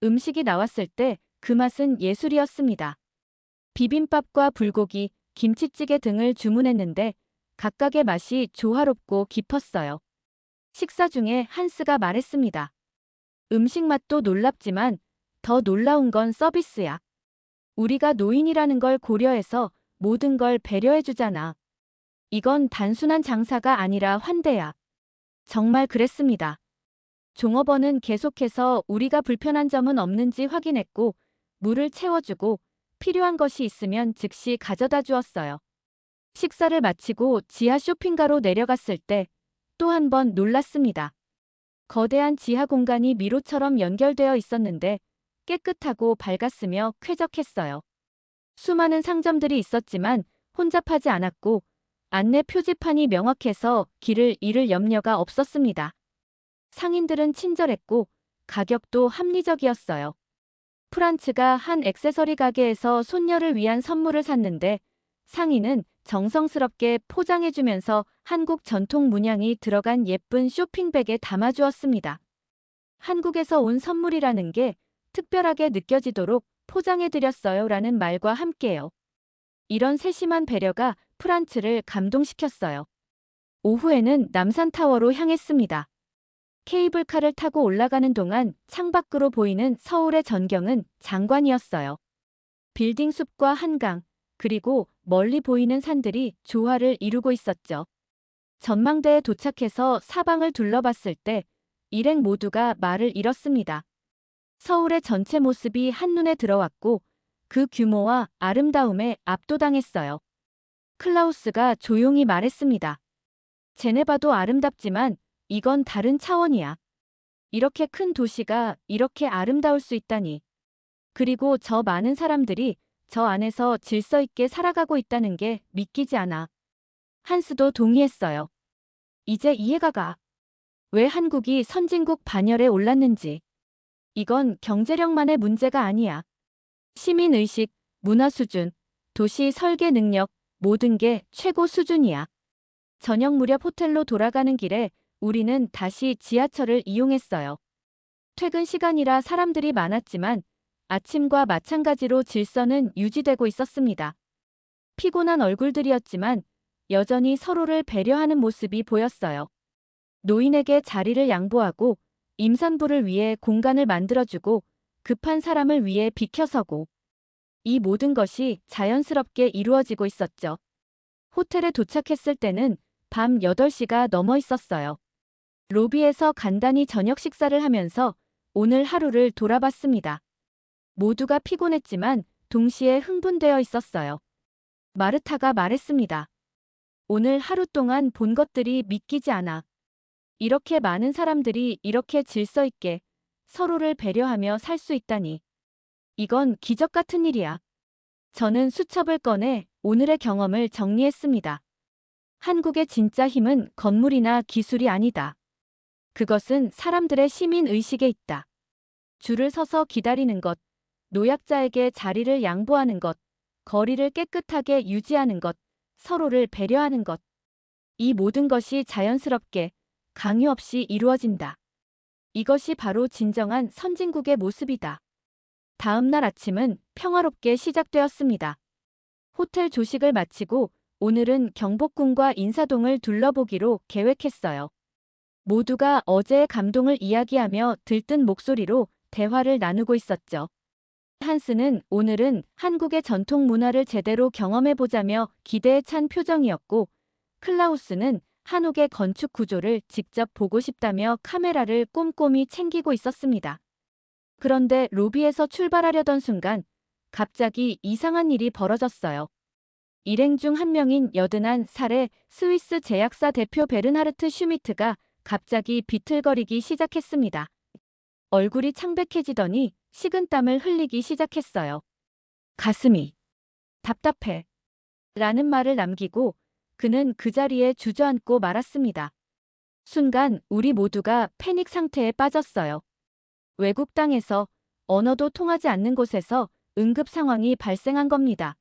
음식이 나왔을 때 그 맛은 예술이었습니다. 비빔밥과 불고기, 김치찌개 등을 주문했는데 각각의 맛이 조화롭고 깊었어요. 식사 중에 한스가 말했습니다. 음식 맛도 놀랍지만 더 놀라운 건 서비스야. 우리가 노인이라는 걸 고려해서 모든 걸 배려해주잖아. 이건 단순한 장사가 아니라 환대야. 정말 그랬습니다. 종업원은 계속해서 우리가 불편한 점은 없는지 확인했고 물을 채워주고 필요한 것이 있으면 즉시 가져다 주었어요. 식사를 마치고 지하 쇼핑가로 내려갔을 때 또 한 번 놀랐습니다. 거대한 지하 공간이 미로처럼 연결되어 있었는데 깨끗하고 밝았으며 쾌적했어요. 수많은 상점들이 있었지만 혼잡하지 않았고 안내 표지판이 명확해서 길을 잃을 염려가 없었습니다. 상인들은 친절했고 가격도 합리적이었어요. 프란츠가 한 액세서리 가게에서 손녀를 위한 선물을 샀는데 상인은 정성스럽게 포장해주면서 한국 전통 문양이 들어간 예쁜 쇼핑백에 담아주었습니다. 한국에서 온 선물이라는 게 특별하게 느껴지도록 포장해드렸어요 라는 말과 함께요. 이런 세심한 배려가 프란츠를 감동시켰어요. 오후에는 남산타워로 향했습니다. 케이블카를 타고 올라가는 동안 창밖으로 보이는 서울의 전경은 장관이었어요. 빌딩 숲과 한강, 그리고 멀리 보이는 산들이 조화를 이루고 있었죠. 전망대에 도착해서 사방을 둘러봤을 때 일행 모두가 말을 잃었습니다. 서울의 전체 모습이 한눈에 들어왔고 그 규모와 아름다움에 압도당했어요. 클라우스가 조용히 말했습니다. 제네바도 아름답지만 이건 다른 차원이야. 이렇게 큰 도시가 이렇게 아름다울 수 있다니. 그리고 저 많은 사람들이 저 안에서 질서 있게 살아가고 있다는 게 믿기지 않아. 한스도 동의했어요. 이제 이해가 가. 왜 한국이 선진국 반열에 올랐는지. 이건 경제력만의 문제가 아니야. 시민의식, 문화 수준, 도시 설계 능력, 모든 게 최고 수준이야. 저녁 무렵 호텔로 돌아가는 길에 우리는 다시 지하철을 이용했어요. 퇴근 시간이라 사람들이 많았지만 아침과 마찬가지로 질서는 유지되고 있었습니다. 피곤한 얼굴들이었지만 여전히 서로를 배려하는 모습이 보였어요. 노인에게 자리를 양보하고 임산부를 위해 공간을 만들어주고 급한 사람을 위해 비켜서고 이 모든 것이 자연스럽게 이루어지고 있었죠. 호텔에 도착했을 때는 밤 8시가 넘어 있었어요. 로비에서 간단히 저녁 식사를 하면서 오늘 하루를 돌아봤습니다. 모두가 피곤했지만 동시에 흥분되어 있었어요. 마르타가 말했습니다. 오늘 하루 동안 본 것들이 믿기지 않아. 이렇게 많은 사람들이 이렇게 질서 있게 서로를 배려하며 살 수 있다니. 이건 기적 같은 일이야. 저는 수첩을 꺼내 오늘의 경험을 정리했습니다. 한국의 진짜 힘은 건물이나 기술이 아니다. 그것은 사람들의 시민 의식에 있다. 줄을 서서 기다리는 것, 노약자에게 자리를 양보하는 것, 거리를 깨끗하게 유지하는 것, 서로를 배려하는 것. 이 모든 것이 자연스럽게 강요 없이 이루어진다. 이것이 바로 진정한 선진국의 모습이다. 다음 날 아침은 평화롭게 시작되었습니다. 호텔 조식을 마치고 오늘은 경복궁과 인사동을 둘러보기로 계획했어요. 모두가 어제의 감동을 이야기하며 들뜬 목소리로 대화를 나누고 있었죠. 한스는 오늘은 한국의 전통 문화를 제대로 경험해보자며 기대에 찬 표정이었고, 클라우스는 한옥의 건축 구조를 직접 보고 싶다며 카메라를 꼼꼼히 챙기고 있었습니다. 그런데 로비에서 출발하려던 순간 갑자기 이상한 일이 벌어졌어요. 일행 중 한 명인 81살의 스위스 제약사 대표 베르나르트 슈미트가 갑자기 비틀거리기 시작했습니다. 얼굴이 창백해지더니 식은땀을 흘리기 시작했어요. 가슴이 답답해 라는 말을 남기고 그는 그 자리에 주저앉고 말았습니다. 순간 우리 모두가 패닉 상태에 빠졌어요. 외국 땅에서 언어도 통하지 않는 곳에서 응급 상황이 발생한 겁니다.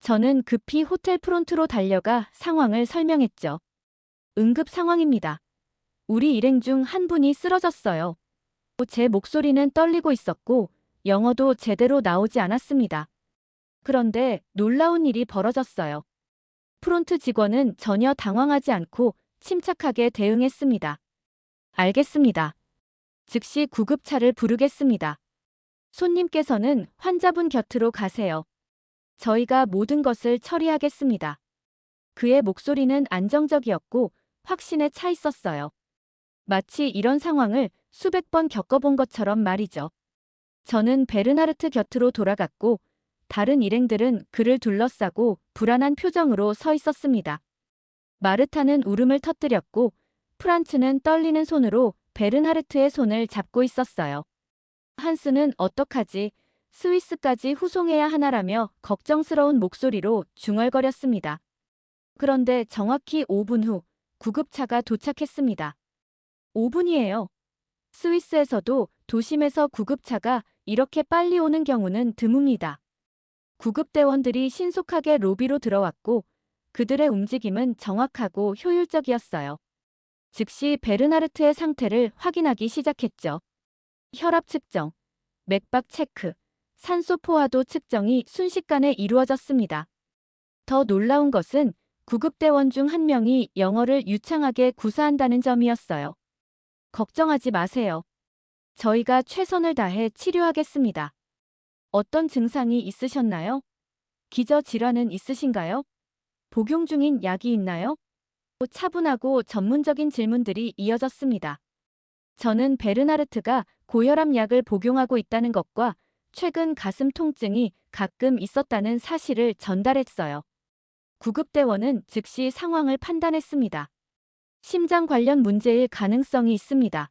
저는 급히 호텔 프론트로 달려가 상황을 설명했죠. 응급 상황입니다. 우리 일행 중 한 분이 쓰러졌어요. 제 목소리는 떨리고 있었고 영어도 제대로 나오지 않았습니다. 그런데 놀라운 일이 벌어졌어요. 프론트 직원은 전혀 당황하지 않고 침착하게 대응했습니다. 알겠습니다. 즉시 구급차를 부르겠습니다. 손님께서는 환자분 곁으로 가세요. 저희가 모든 것을 처리하겠습니다. 그의 목소리는 안정적이었고 확신에 차 있었어요. 마치 이런 상황을 수백 번 겪어본 것처럼 말이죠. 저는 베르나르트 곁으로 돌아갔고 다른 일행들은 그를 둘러싸고 불안한 표정으로 서 있었습니다. 마르타는 울음을 터뜨렸고 프란츠는 떨리는 손으로 베르나르트의 손을 잡고 있었어요. 한스는 어떡하지? 스위스까지 후송해야 하나라며 걱정스러운 목소리로 중얼거렸습니다. 그런데 정확히 5분 후 구급차가 도착했습니다. 5분이에요. 스위스에서도 도심에서 구급차가 이렇게 빨리 오는 경우는 드뭅니다. 구급대원들이 신속하게 로비로 들어왔고 그들의 움직임은 정확하고 효율적이었어요. 즉시 베르나르트의 상태를 확인하기 시작했죠. 혈압 측정, 맥박 체크, 산소 포화도 측정이 순식간에 이루어졌습니다. 더 놀라운 것은 구급대원 중 한 명이 영어를 유창하게 구사한다는 점이었어요. 걱정하지 마세요. 저희가 최선을 다해 치료하겠습니다. 어떤 증상이 있으셨나요? 기저질환은 있으신가요? 복용 중인 약이 있나요? 차분하고 전문적인 질문들이 이어졌습니다. 저는 베르나르트가 고혈압 약을 복용하고 있다는 것과 최근 가슴 통증이 가끔 있었다는 사실을 전달했어요. 구급대원은 즉시 상황을 판단했습니다. 심장 관련 문제일 가능성이 있습니다.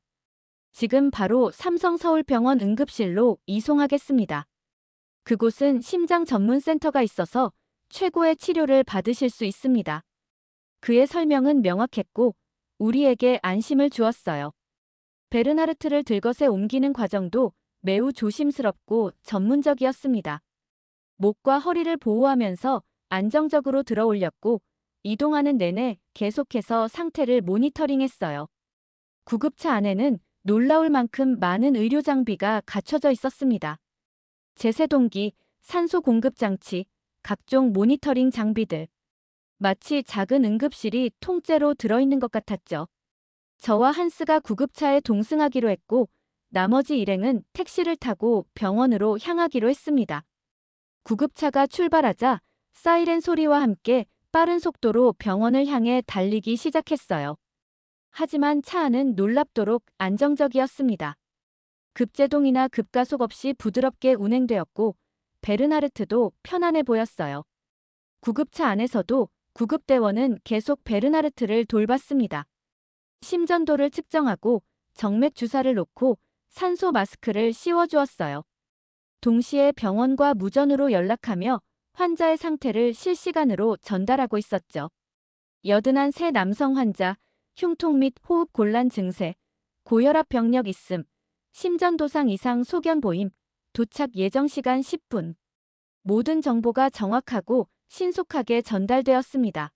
지금 바로 삼성서울병원 응급실로 이송하겠습니다. 그곳은 심장 전문센터가 있어서 최고의 치료를 받으실 수 있습니다. 그의 설명은 명확했고 우리에게 안심을 주었어요. 베르나르트를 들것에 옮기는 과정도 매우 조심스럽고 전문적이었습니다. 목과 허리를 보호하면서 안정적으로 들어올렸고 이동하는 내내 계속해서 상태를 모니터링했어요. 구급차 안에는 놀라울 만큼 많은 의료 장비가 갖춰져 있었습니다. 제세동기, 산소 공급 장치, 각종 모니터링 장비들. 마치 작은 응급실이 통째로 들어있는 것 같았죠. 저와 한스가 구급차에 동승하기로 했고 나머지 일행은 택시를 타고 병원으로 향하기로 했습니다. 구급차가 출발하자 사이렌 소리와 함께 빠른 속도로 병원을 향해 달리기 시작했어요. 하지만 차 안은 놀랍도록 안정적이었습니다. 급제동이나 급가속 없이 부드럽게 운행되었고 베르나르트도 편안해 보였어요. 구급차 안에서도 구급대원은 계속 베르나르트를 돌봤습니다. 심전도를 측정하고 정맥 주사를 놓고 산소 마스크를 씌워주었어요. 동시에 병원과 무전으로 연락하며 환자의 상태를 실시간으로 전달하고 있었죠. 여든한 세 남성 환자, 흉통 및 호흡 곤란 증세, 고혈압 병력 있음, 심전도상 이상 소견 보임, 도착 예정 시간 10분. 모든 정보가 정확하고 신속하게 전달되었습니다.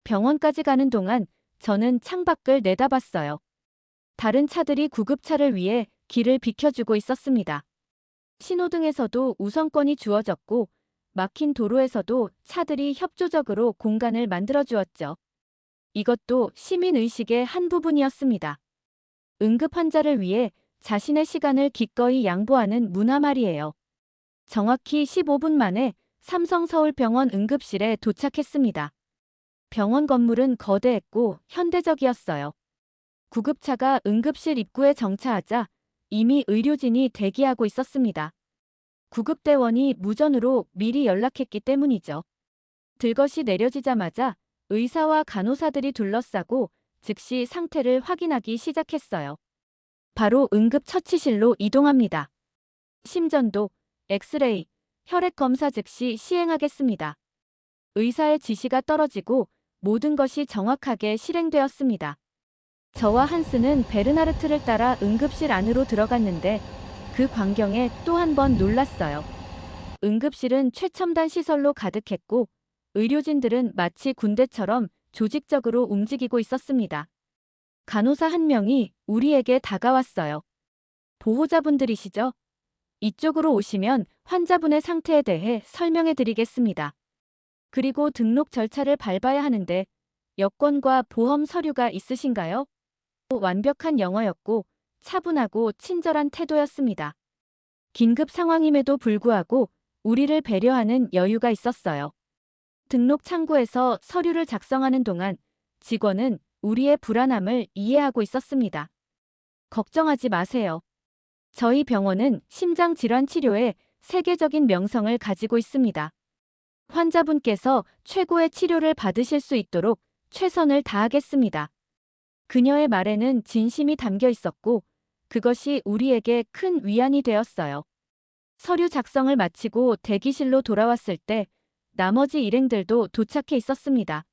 병원까지 가는 동안 저는 창밖을 내다봤어요. 다른 차들이 구급차를 위해 길을 비켜주고 있었습니다. 신호등에서도 우선권이 주어졌고 막힌 도로에서도 차들이 협조적으로 공간을 만들어 주었죠. 이것도 시민의식의 한 부분이었습니다. 응급 환자를 위해 자신의 시간을 기꺼이 양보하는 문화 말이에요. 정확히 15분 만에 삼성서울병원 응급실에 도착했습니다. 병원 건물은 거대했고 현대적이었어요. 구급차가 응급실 입구에 정차하자 이미 의료진이 대기하고 있었습니다. 구급대원이 무전으로 미리 연락했기 때문이죠. 들것이 내려지자마자 의사와 간호사들이 둘러싸고 즉시 상태를 확인하기 시작했어요. 바로 응급처치실로 이동합니다. 심전도, 엑스레이, 혈액 검사 즉시 시행하겠습니다. 의사의 지시가 떨어지고 모든 것이 정확하게 실행되었습니다. 저와 한스는 베르나르트를 따라 응급실 안으로 들어갔는데 그 광경에 또 한 번 놀랐어요. 응급실은 최첨단 시설로 가득했고 의료진들은 마치 군대처럼 조직적으로 움직이고 있었습니다. 간호사 한 명이 우리에게 다가왔어요. 보호자분들이시죠? 이쪽으로 오시면 환자분의 상태에 대해 설명해 드리겠습니다. 그리고 등록 절차를 밟아야 하는데 여권과 보험 서류가 있으신가요? 완벽한 영어였고 차분하고 친절한 태도였습니다. 긴급 상황임에도 불구하고 우리를 배려하는 여유가 있었어요. 등록 창구에서 서류를 작성하는 동안 직원은 우리의 불안함을 이해하고 있었습니다. 걱정하지 마세요. 저희 병원은 심장질환 치료에 세계적인 명성을 가지고 있습니다. 환자분께서 최고의 치료를 받으실 수 있도록 최선을 다하겠습니다. 그녀의 말에는 진심이 담겨 있었고 그것이 우리에게 큰 위안이 되었어요. 서류 작성을 마치고 대기실로 돌아왔을 때 나머지 일행들도 도착해 있었습니다.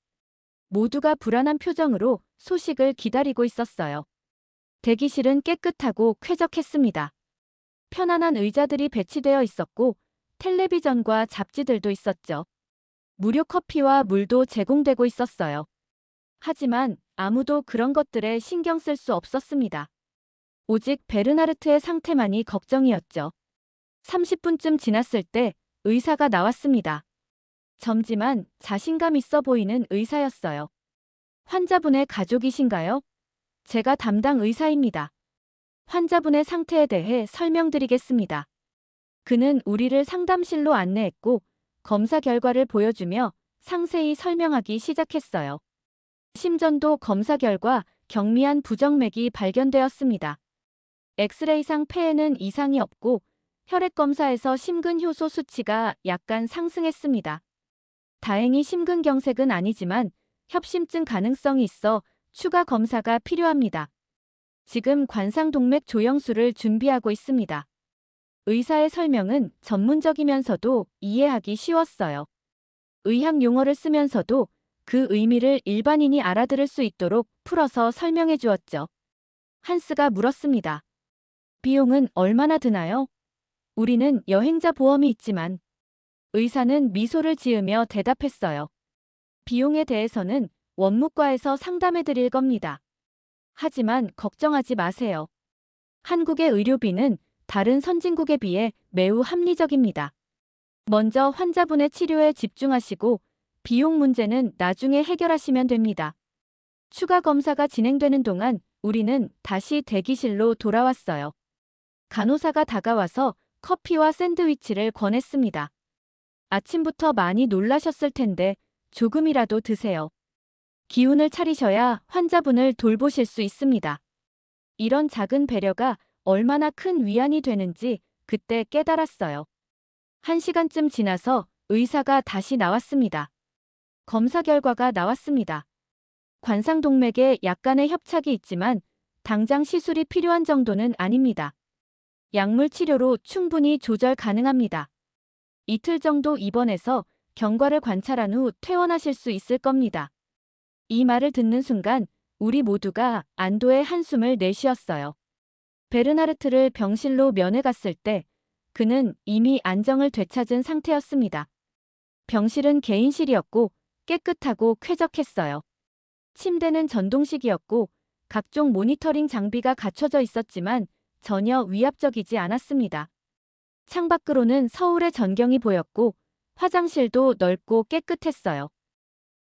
모두가 불안한 표정으로 소식을 기다리고 있었어요. 대기실은 깨끗하고 쾌적했습니다. 편안한 의자들이 배치되어 있었고 텔레비전과 잡지들도 있었죠. 무료 커피와 물도 제공되고 있었어요. 하지만 아무도 그런 것들에 신경 쓸 수 없었습니다. 오직 베르나르트의 상태만이 걱정이었죠. 30분쯤 지났을 때 의사가 나왔습니다. 젊지만 자신감 있어 보이는 의사였어요. 환자분의 가족이신가요? 제가 담당 의사입니다. 환자분의 상태에 대해 설명드리겠습니다. 그는 우리를 상담실로 안내했고 검사 결과를 보여주며 상세히 설명하기 시작했어요. 심전도 검사 결과 경미한 부정맥이 발견되었습니다. 엑스레이상 폐에는 이상이 없고 혈액 검사에서 심근효소 수치가 약간 상승했습니다. 다행히 심근경색은 아니지만 협심증 가능성이 있어 추가 검사가 필요합니다. 지금 관상동맥 조영술을 준비하고 있습니다. 의사의 설명은 전문적이면서도 이해하기 쉬웠어요. 의학 용어를 쓰면서도 그 의미를 일반인이 알아들을 수 있도록 풀어서 설명해 주었죠. 한스가 물었습니다. 비용은 얼마나 드나요? 우리는 여행자 보험이 있지만. 의사는 미소를 지으며 대답했어요. 비용에 대해서는 원무과에서 상담해 드릴 겁니다. 하지만 걱정하지 마세요. 한국의 의료비는 다른 선진국에 비해 매우 합리적입니다. 먼저 환자분의 치료에 집중하시고 비용 문제는 나중에 해결하시면 됩니다. 추가 검사가 진행되는 동안 우리는 다시 대기실로 돌아왔어요. 간호사가 다가와서 커피와 샌드위치를 권했습니다. 아침부터 많이 놀라셨을 텐데 조금이라도 드세요. 기운을 차리셔야 환자분을 돌보실 수 있습니다. 이런 작은 배려가 얼마나 큰 위안이 되는지 그때 깨달았어요. 1시간쯤 지나서 의사가 다시 나왔습니다. 검사 결과가 나왔습니다. 관상동맥에 약간의 협착이 있지만 당장 시술이 필요한 정도는 아닙니다. 약물 치료로 충분히 조절 가능합니다. 이틀 정도 입원해서 경과를 관찰한 후 퇴원하실 수 있을 겁니다. 이 말을 듣는 순간 우리 모두가 안도의 한숨을 내쉬었어요. 베르나르트를 병실로 면회 갔을 때 그는 이미 안정을 되찾은 상태였습니다. 병실은 개인실이었고 깨끗하고 쾌적했어요. 침대는 전동식이었고 각종 모니터링 장비가 갖춰져 있었지만 전혀 위압적이지 않았습니다. 창밖으로는 서울의 전경이 보였고 화장실도 넓고 깨끗했어요.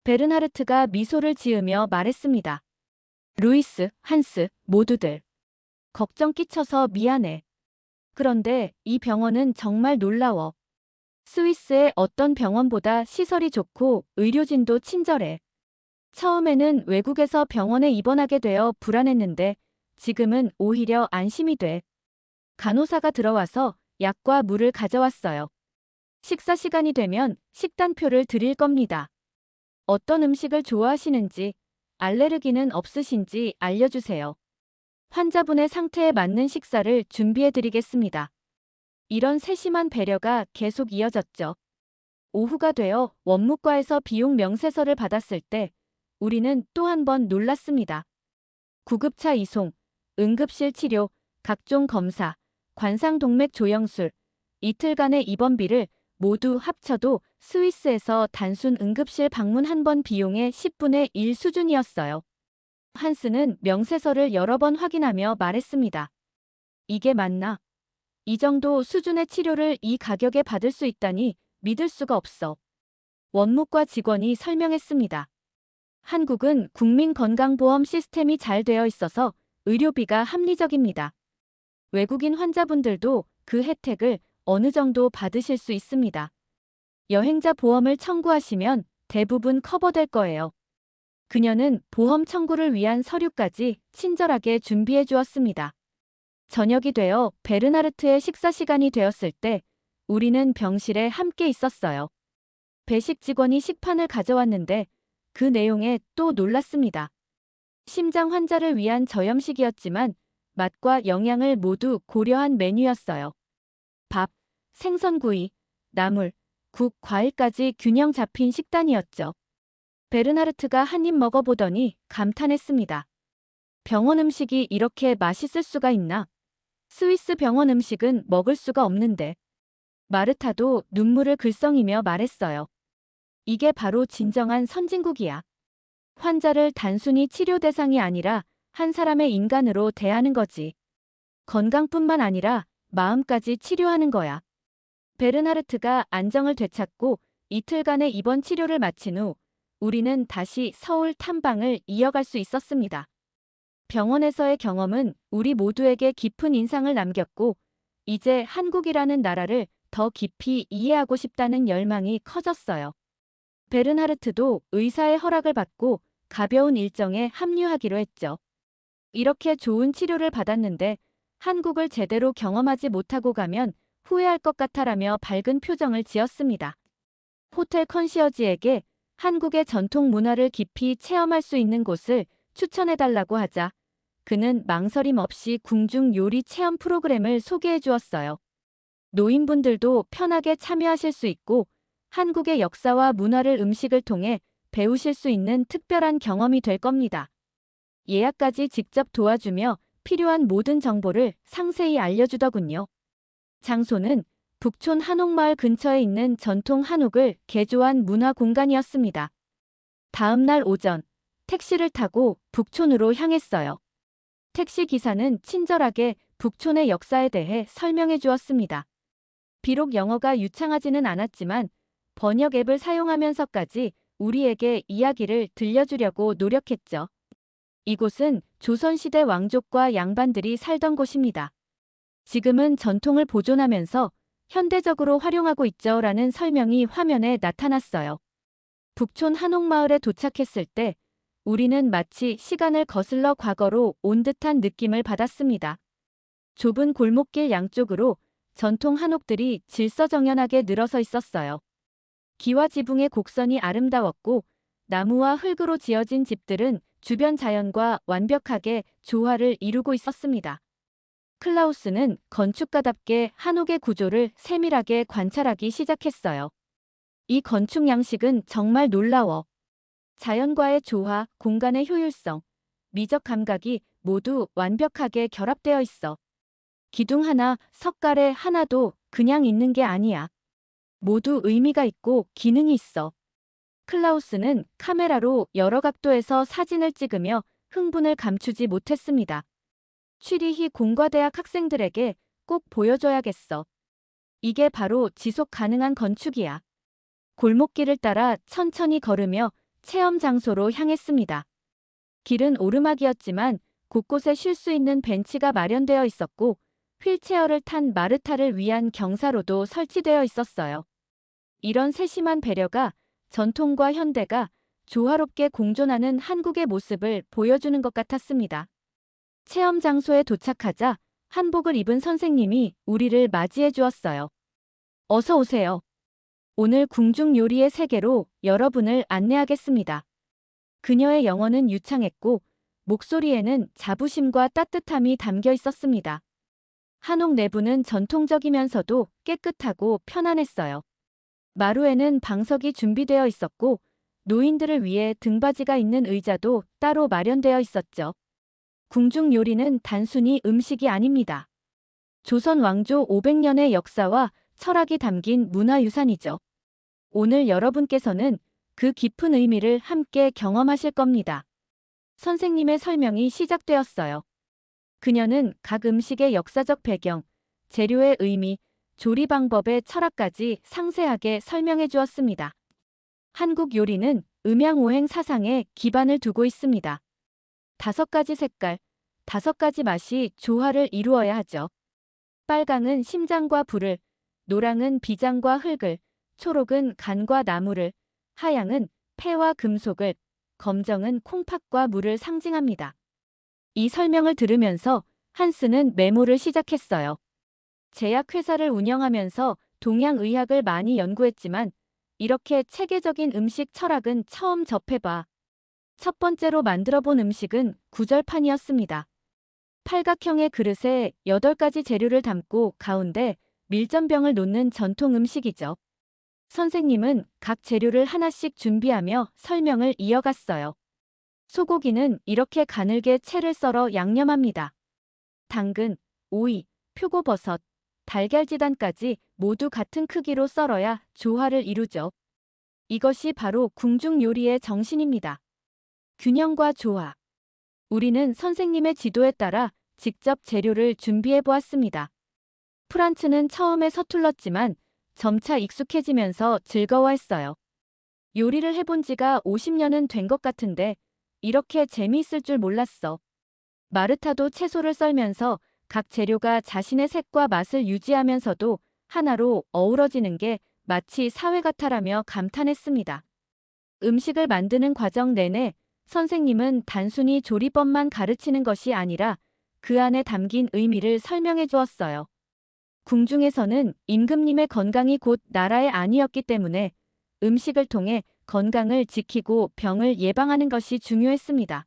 베르나르트가 미소를 지으며 말했습니다. 루이스, 한스, 모두들. 걱정 끼쳐서 미안해. 그런데 이 병원은 정말 놀라워. 스위스의 어떤 병원보다 시설이 좋고 의료진도 친절해. 처음에는 외국에서 병원에 입원하게 되어 불안했는데 지금은 오히려 안심이 돼. 간호사가 들어와서 약과 물을 가져왔어요. 식사 시간이 되면 식단표를 드릴 겁니다. 어떤 음식을 좋아하시는지, 알레르기는 없으신지 알려주세요. 환자분의 상태에 맞는 식사를 준비해드리겠습니다. 이런 세심한 배려가 계속 이어졌죠. 오후가 되어 원무과에서 비용 명세서를 받았을 때 우리는 또 한 번 놀랐습니다. 구급차 이송, 응급실 치료, 각종 검사, 관상동맥 조영술, 이틀간의 입원비를 모두 합쳐도 스위스에서 단순 응급실 방문 한 번 비용의 10분의 1 수준이었어요. 한스는 명세서를 여러 번 확인하며 말했습니다. 이게 맞나? 이 정도 수준의 치료를 이 가격에 받을 수 있다니 믿을 수가 없어. 원무과 직원이 설명했습니다. 한국은 국민건강보험 시스템이 잘 되어 있어서 의료비가 합리적입니다. 외국인 환자분들도 그 혜택을 어느 정도 받으실 수 있습니다. 여행자 보험을 청구하시면 대부분 커버될 거예요. 그녀는 보험 청구를 위한 서류까지 친절하게 준비해 주었습니다. 저녁이 되어 베르나르트의 식사 시간이 되었을 때 우리는 병실에 함께 있었어요. 배식 직원이 식판을 가져왔는데 그 내용에 또 놀랐습니다. 심장 환자를 위한 저염식이었지만 맛과 영양을 모두 고려한 메뉴였어요. 밥, 생선구이, 나물, 국, 과일까지 균형 잡힌 식단이었죠. 베르나르트가 한 입 먹어보더니 감탄했습니다. 병원 음식이 이렇게 맛있을 수가 있나? 스위스 병원 음식은 먹을 수가 없는데. 마르타도 눈물을 글썽이며 말했어요. 이게 바로 진정한 선진국이야. 환자를 단순히 치료 대상이 아니라 한 사람의 인간으로 대하는 거지. 건강뿐만 아니라 마음까지 치료하는 거야. 베르나르트가 안정을 되찾고 이틀간의 입원 치료를 마친 후 우리는 다시 서울 탐방을 이어갈 수 있었습니다. 병원에서의 경험은 우리 모두에게 깊은 인상을 남겼고 이제 한국이라는 나라를 더 깊이 이해하고 싶다는 열망이 커졌어요. 베르나르트도 의사의 허락을 받고 가벼운 일정에 합류하기로 했죠. 이렇게 좋은 치료를 받았는데 한국을 제대로 경험하지 못하고 가면 후회할 것 같아라며 밝은 표정을 지었습니다. 호텔 컨시어지에게 한국의 전통 문화를 깊이 체험할 수 있는 곳을 추천해달라고 하자 그는 망설임 없이 궁중 요리 체험 프로그램을 소개해 주었어요. 노인분들도 편하게 참여하실 수 있고 한국의 역사와 문화를 음식을 통해 배우실 수 있는 특별한 경험이 될 겁니다. 예약까지 직접 도와주며 필요한 모든 정보를 상세히 알려주더군요. 장소는 북촌 한옥마을 근처에 있는 전통 한옥을 개조한 문화 공간이었습니다. 다음 날 오전, 택시를 타고 북촌으로 향했어요. 택시 기사는 친절하게 북촌의 역사에 대해 설명해 주었습니다. 비록 영어가 유창하지는 않았지만 번역 앱을 사용하면서까지 우리에게 이야기를 들려주려고 노력했죠. 이곳은 조선시대 왕족과 양반들이 살던 곳입니다. 지금은 전통을 보존하면서 현대적으로 활용하고 있죠. 라는 설명이 화면에 나타났어요. 북촌 한옥마을에 도착했을 때 우리는 마치 시간을 거슬러 과거로 온 듯한 느낌을 받았습니다. 좁은 골목길 양쪽으로 전통 한옥들이 질서정연하게 늘어서 있었어요. 기와 지붕의 곡선이 아름다웠고 나무와 흙으로 지어진 집들은 주변 자연과 완벽하게 조화를 이루고 있었습니다. 클라우스는 건축가답게 한옥의 구조를 세밀하게 관찰하기 시작했어요. 이 건축 양식은 정말 놀라워. 자연과의 조화, 공간의 효율성, 미적 감각이 모두 완벽하게 결합되어 있어. 기둥 하나, 석가래 하나도 그냥 있는 게 아니야. 모두 의미가 있고 기능이 있어. 클라우스는 카메라로 여러 각도에서 사진을 찍으며 흥분을 감추지 못했습니다. 취리히 공과대학 학생들에게 꼭 보여줘야겠어. 이게 바로 지속 가능한 건축이야. 골목길을 따라 천천히 걸으며 체험 장소로 향했습니다. 길은 오르막이었지만 곳곳에 쉴 수 있는 벤치가 마련되어 있었고 휠체어를 탄 마르타를 위한 경사로도 설치되어 있었어요. 이런 세심한 배려가 전통과 현대가 조화롭게 공존하는 한국의 모습을 보여주는 것 같았습니다. 체험 장소에 도착하자 한복을 입은 선생님이 우리를 맞이해 주었어요. 어서 오세요. 오늘 궁중 요리의 세계로 여러분을 안내하겠습니다. 그녀의 영어는 유창했고 목소리에는 자부심과 따뜻함이 담겨 있었습니다. 한옥 내부는 전통적이면서도 깨끗하고 편안했어요. 마루에는 방석이 준비되어 있었고 노인들을 위해 등받이가 있는 의자도 따로 마련되어 있었죠. 궁중 요리는 단순히 음식이 아닙니다. 조선 왕조 500년의 역사와 철학이 담긴 문화유산이죠. 오늘 여러분께서는 그 깊은 의미를 함께 경험하실 겁니다. 선생님의 설명이 시작되었어요. 그녀는 각 음식의 역사적 배경, 재료의 의미, 조리 방법의 철학까지 상세하게 설명해 주었습니다. 한국 요리는 음양오행 사상에 기반을 두고 있습니다. 5가지 색깔, 5가지 맛이 조화를 이루어야 하죠. 빨강은 심장과 불을, 노랑은 비장과 흙을, 초록은 간과 나무를, 하양은 폐와 금속을, 검정은 콩팥과 물을 상징합니다. 이 설명을 들으면서 한스는 메모를 시작했어요. 제약회사를 운영하면서 동양의학을 많이 연구했지만 이렇게 체계적인 음식 철학은 처음 접해봐. 첫 번째로 만들어본 음식은 구절판이었습니다. 팔각형의 그릇에 8가지 재료를 담고 가운데 밀전병을 놓는 전통 음식이죠. 선생님은 각 재료를 하나씩 준비하며 설명을 이어갔어요. 소고기는 이렇게 가늘게 채를 썰어 양념합니다. 당근, 오이, 표고버섯, 달걀지단까지 모두 같은 크기로 썰어야 조화를 이루죠. 이것이 바로 궁중 요리의 정신입니다. 균형과 조화. 우리는 선생님의 지도에 따라 직접 재료를 준비해 보았습니다. 프란츠는 처음에 서툴렀지만 점차 익숙해지면서 즐거워했어요. 요리를 해본 지가 50년은 된 것 같은데 이렇게 재미있을 줄 몰랐어. 마르타도 채소를 썰면서 각 재료가 자신의 색과 맛을 유지하면서도 하나로 어우러지는 게 마치 사회 같아라며 감탄했습니다. 음식을 만드는 과정 내내 선생님은 단순히 조리법만 가르치는 것이 아니라 그 안에 담긴 의미를 설명해 주었어요. 궁중에서는 임금님의 건강이 곧 나라의 안위였기 때문에 음식을 통해 건강을 지키고 병을 예방하는 것이 중요했습니다.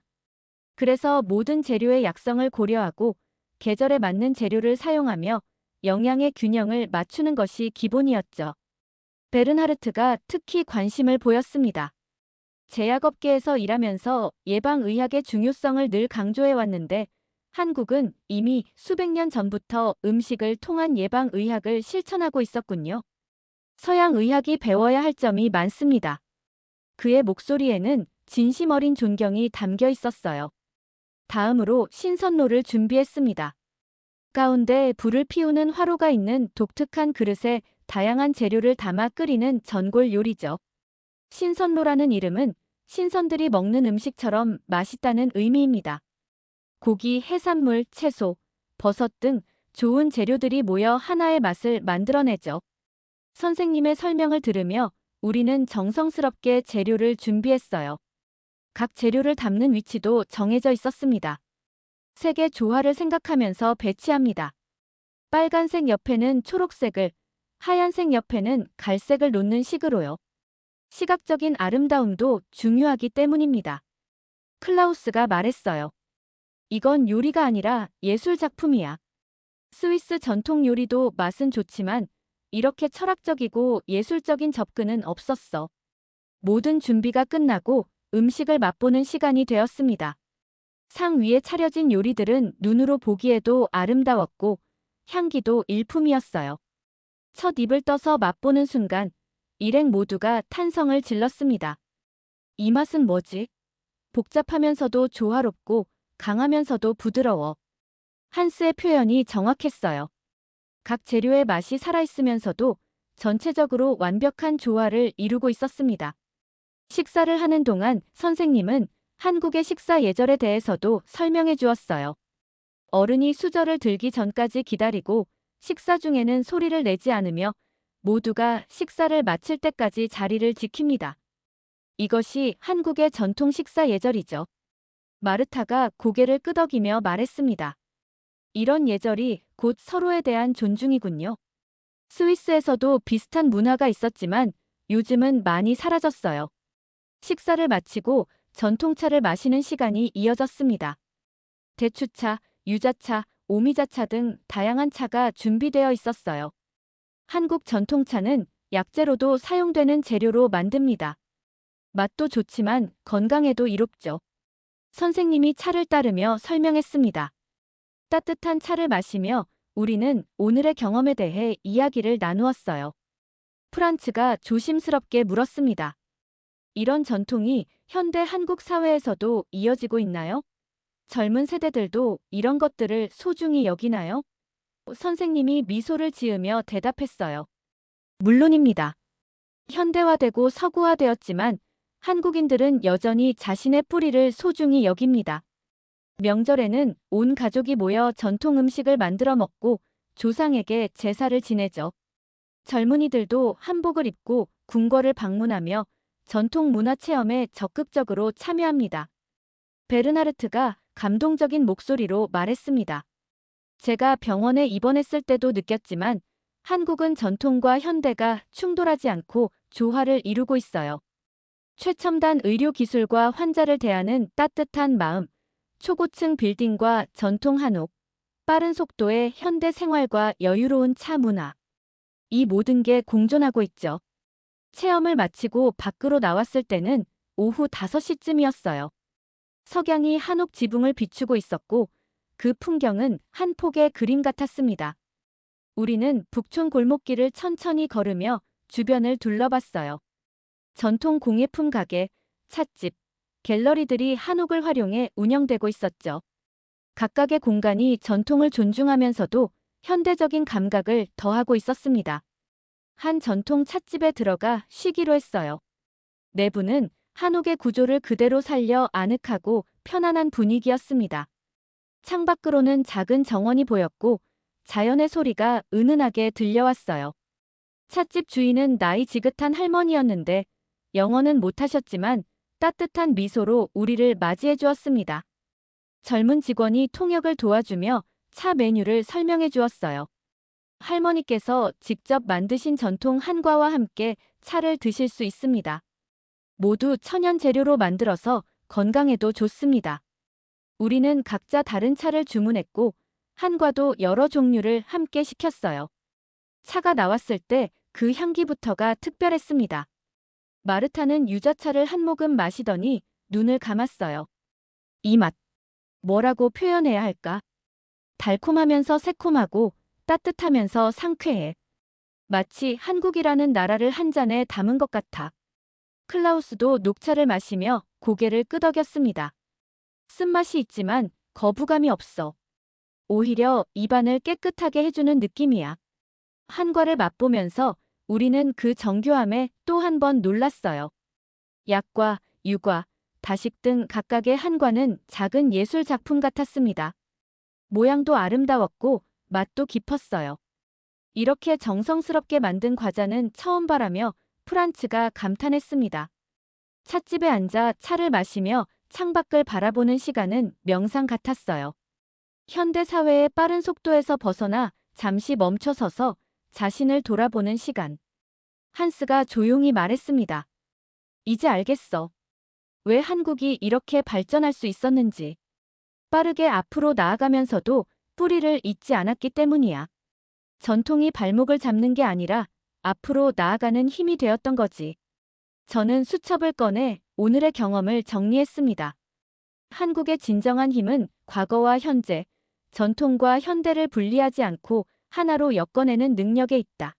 그래서 모든 재료의 약성을 고려하고 계절에 맞는 재료를 사용하며 영양의 균형을 맞추는 것이 기본이었죠. 베른하르트가 특히 관심을 보였습니다. 제약업계에서 일하면서 예방의학의 중요성을 늘 강조해왔는데 한국은 이미 수백 년 전부터 음식을 통한 예방의학을 실천하고 있었군요. 서양의학이 배워야 할 점이 많습니다. 그의 목소리에는 진심 어린 존경이 담겨 있었어요. 다음으로 신선로를 준비했습니다. 가운데 불을 피우는 화로가 있는 독특한 그릇에 다양한 재료를 담아 끓이는 전골 요리죠. 신선로라는 이름은 신선들이 먹는 음식처럼 맛있다는 의미입니다. 고기, 해산물, 채소, 버섯 등 좋은 재료들이 모여 하나의 맛을 만들어내죠. 선생님의 설명을 들으며 우리는 정성스럽게 재료를 준비했어요. 각 재료를 담는 위치도 정해져 있었습니다. 색의 조화를 생각하면서 배치합니다. 빨간색 옆에는 초록색을, 하얀색 옆에는 갈색을 놓는 식으로요. 시각적인 아름다움도 중요하기 때문입니다. 클라우스가 말했어요. 이건 요리가 아니라 예술 작품이야. 스위스 전통 요리도 맛은 좋지만 이렇게 철학적이고 예술적인 접근은 없었어. 모든 준비가 끝나고 음식을 맛보는 시간이 되었습니다. 상 위에 차려진 요리들은 눈으로 보기에도 아름다웠고 향기도 일품이었어요. 첫 입을 떠서 맛보는 순간 일행 모두가 탄성을 질렀습니다. 이 맛은 뭐지? 복잡하면서도 조화롭고 강하면서도 부드러워. 한스의 표현이 정확했어요. 각 재료의 맛이 살아있으면서도 전체적으로 완벽한 조화를 이루고 있었습니다. 식사를 하는 동안 선생님은 한국의 식사 예절에 대해서도 설명해 주었어요. 어른이 수저를 들기 전까지 기다리고 식사 중에는 소리를 내지 않으며 모두가 식사를 마칠 때까지 자리를 지킵니다. 이것이 한국의 전통 식사 예절이죠. 마르타가 고개를 끄덕이며 말했습니다. 이런 예절이 곧 서로에 대한 존중이군요. 스위스에서도 비슷한 문화가 있었지만 요즘은 많이 사라졌어요. 식사를 마치고 전통차를 마시는 시간이 이어졌습니다. 대추차, 유자차, 오미자차 등 다양한 차가 준비되어 있었어요. 한국 전통차는 약재로도 사용되는 재료로 만듭니다. 맛도 좋지만 건강에도 이롭죠. 선생님이 차를 따르며 설명했습니다. 따뜻한 차를 마시며 우리는 오늘의 경험에 대해 이야기를 나누었어요. 프란츠가 조심스럽게 물었습니다. 이런 전통이 현대 한국 사회에서도 이어지고 있나요? 젊은 세대들도 이런 것들을 소중히 여기나요? 선생님이 미소를 지으며 대답했어요. 물론입니다. 현대화되고 서구화되었지만 한국인들은 여전히 자신의 뿌리를 소중히 여깁니다. 명절에는 온 가족이 모여 전통 음식을 만들어 먹고 조상에게 제사를 지내죠. 젊은이들도 한복을 입고 궁궐을 방문하며 전통 문화 체험에 적극적으로 참여합니다. 베르나르트가 감동적인 목소리로 말했습니다. 제가 병원에 입원했을 때도 느꼈지만 한국은 전통과 현대가 충돌하지 않고 조화를 이루고 있어요. 최첨단 의료 기술과 환자를 대하는 따뜻한 마음, 초고층 빌딩과 전통 한옥, 빠른 속도의 현대 생활과 여유로운 차 문화. 이 모든 게 공존하고 있죠. 체험을 마치고 밖으로 나왔을 때는 오후 5시쯤이었어요. 석양이 한옥 지붕을 비추고 있었고 그 풍경은 한 폭의 그림 같았습니다. 우리는 북촌 골목길을 천천히 걸으며 주변을 둘러봤어요. 전통 공예품 가게, 찻집, 갤러리들이 한옥을 활용해 운영되고 있었죠. 각각의 공간이 전통을 존중하면서도 현대적인 감각을 더하고 있었습니다. 한 전통 찻집에 들어가 쉬기로 했어요. 내부는 한옥의 구조를 그대로 살려 아늑하고 편안한 분위기였습니다. 창밖으로는 작은 정원이 보였고 자연의 소리가 은은하게 들려왔어요. 찻집 주인은 나이 지긋한 할머니였는데 영어는 못하셨지만 따뜻한 미소로 우리를 맞이해 주었습니다. 젊은 직원이 통역을 도와주며 차 메뉴를 설명해 주었어요. 할머니께서 직접 만드신 전통 한과와 함께 차를 드실 수 있습니다. 모두 천연 재료로 만들어서 건강에도 좋습니다. 우리는 각자 다른 차를 주문했고 한과도 여러 종류를 함께 시켰어요. 차가 나왔을 때 그 향기부터가 특별했습니다. 마르타는 유자차를 한 모금 마시더니 눈을 감았어요. 이 맛, 뭐라고 표현해야 할까? 달콤하면서 새콤하고 따뜻하면서 상쾌해. 마치 한국이라는 나라를 한 잔에 담은 것 같아. 클라우스도 녹차를 마시며 고개를 끄덕였습니다. 쓴맛이 있지만 거부감이 없어. 오히려 입안을 깨끗하게 해주는 느낌이야. 한과를 맛보면서 우리는 그 정교함에 또 한 번 놀랐어요. 약과, 유과, 다식 등 각각의 한과는 작은 예술 작품 같았습니다. 모양도 아름다웠고 맛도 깊었어요. 이렇게 정성스럽게 만든 과자는 처음 봐라며 프란츠가 감탄했습니다. 찻집에 앉아 차를 마시며 창밖을 바라보는 시간은 명상 같았어요. 현대 사회의 빠른 속도에서 벗어나 잠시 멈춰서서 자신을 돌아보는 시간. 한스가 조용히 말했습니다. 이제 알겠어. 왜 한국이 이렇게 발전할 수 있었는지. 빠르게 앞으로 나아가면서도 뿌리를 잊지 않았기 때문이야. 전통이 발목을 잡는 게 아니라 앞으로 나아가는 힘이 되었던 거지. 저는 수첩을 꺼내 오늘의 경험을 정리했습니다. 한국의 진정한 힘은 과거와 현재, 전통과 현대를 분리하지 않고 하나로 엮어내는 능력에 있다.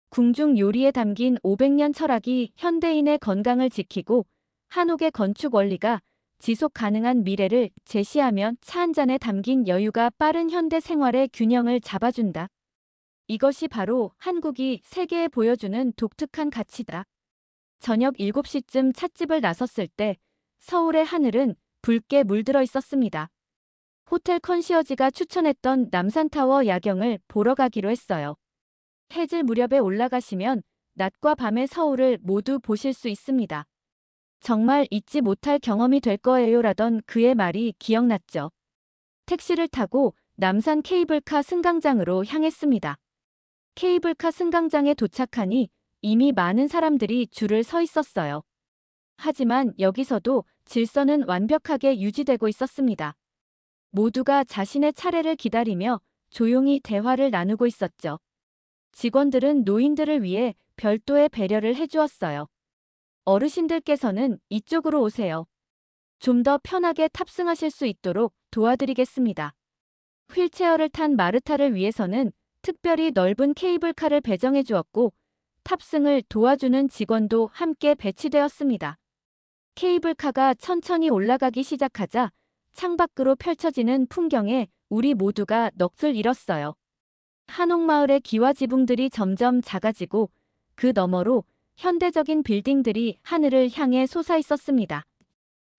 궁중 요리에 담긴 500년 철학이 현대인의 건강을 지키고 한옥의 건축 원리가 지속 가능한 미래를 제시하면 차 한 잔에 담긴 여유가 빠른 현대 생활의 균형을 잡아준다. 이것이 바로 한국이 세계에 보여주는 독특한 가치다. 저녁 7시쯤 찻집을 나섰을 때 서울의 하늘은 붉게 물들어 있었습니다. 호텔 컨시어지가 추천했던 남산타워 야경을 보러 가기로 했어요. 해질 무렵에 올라가시면 낮과 밤의 서울을 모두 보실 수 있습니다. 정말 잊지 못할 경험이 될 거예요라던 그의 말이 기억났죠. 택시를 타고 남산 케이블카 승강장으로 향했습니다. 케이블카 승강장에 도착하니 이미 많은 사람들이 줄을 서 있었어요. 하지만 여기서도 질서는 완벽하게 유지되고 있었습니다. 모두가 자신의 차례를 기다리며 조용히 대화를 나누고 있었죠. 직원들은 노인들을 위해 별도의 배려를 해주었어요. 어르신들께서는 이쪽으로 오세요. 좀 더 편하게 탑승하실 수 있도록 도와드리겠습니다. 휠체어를 탄 마르타를 위해서는 특별히 넓은 케이블카를 배정해 주었고 탑승을 도와주는 직원도 함께 배치되었습니다. 케이블카가 천천히 올라가기 시작하자 창밖으로 펼쳐지는 풍경에 우리 모두가 넋을 잃었어요. 한옥마을의 기와 지붕들이 점점 작아지고 그 너머로 현대적인 빌딩들이 하늘을 향해 솟아 있었습니다.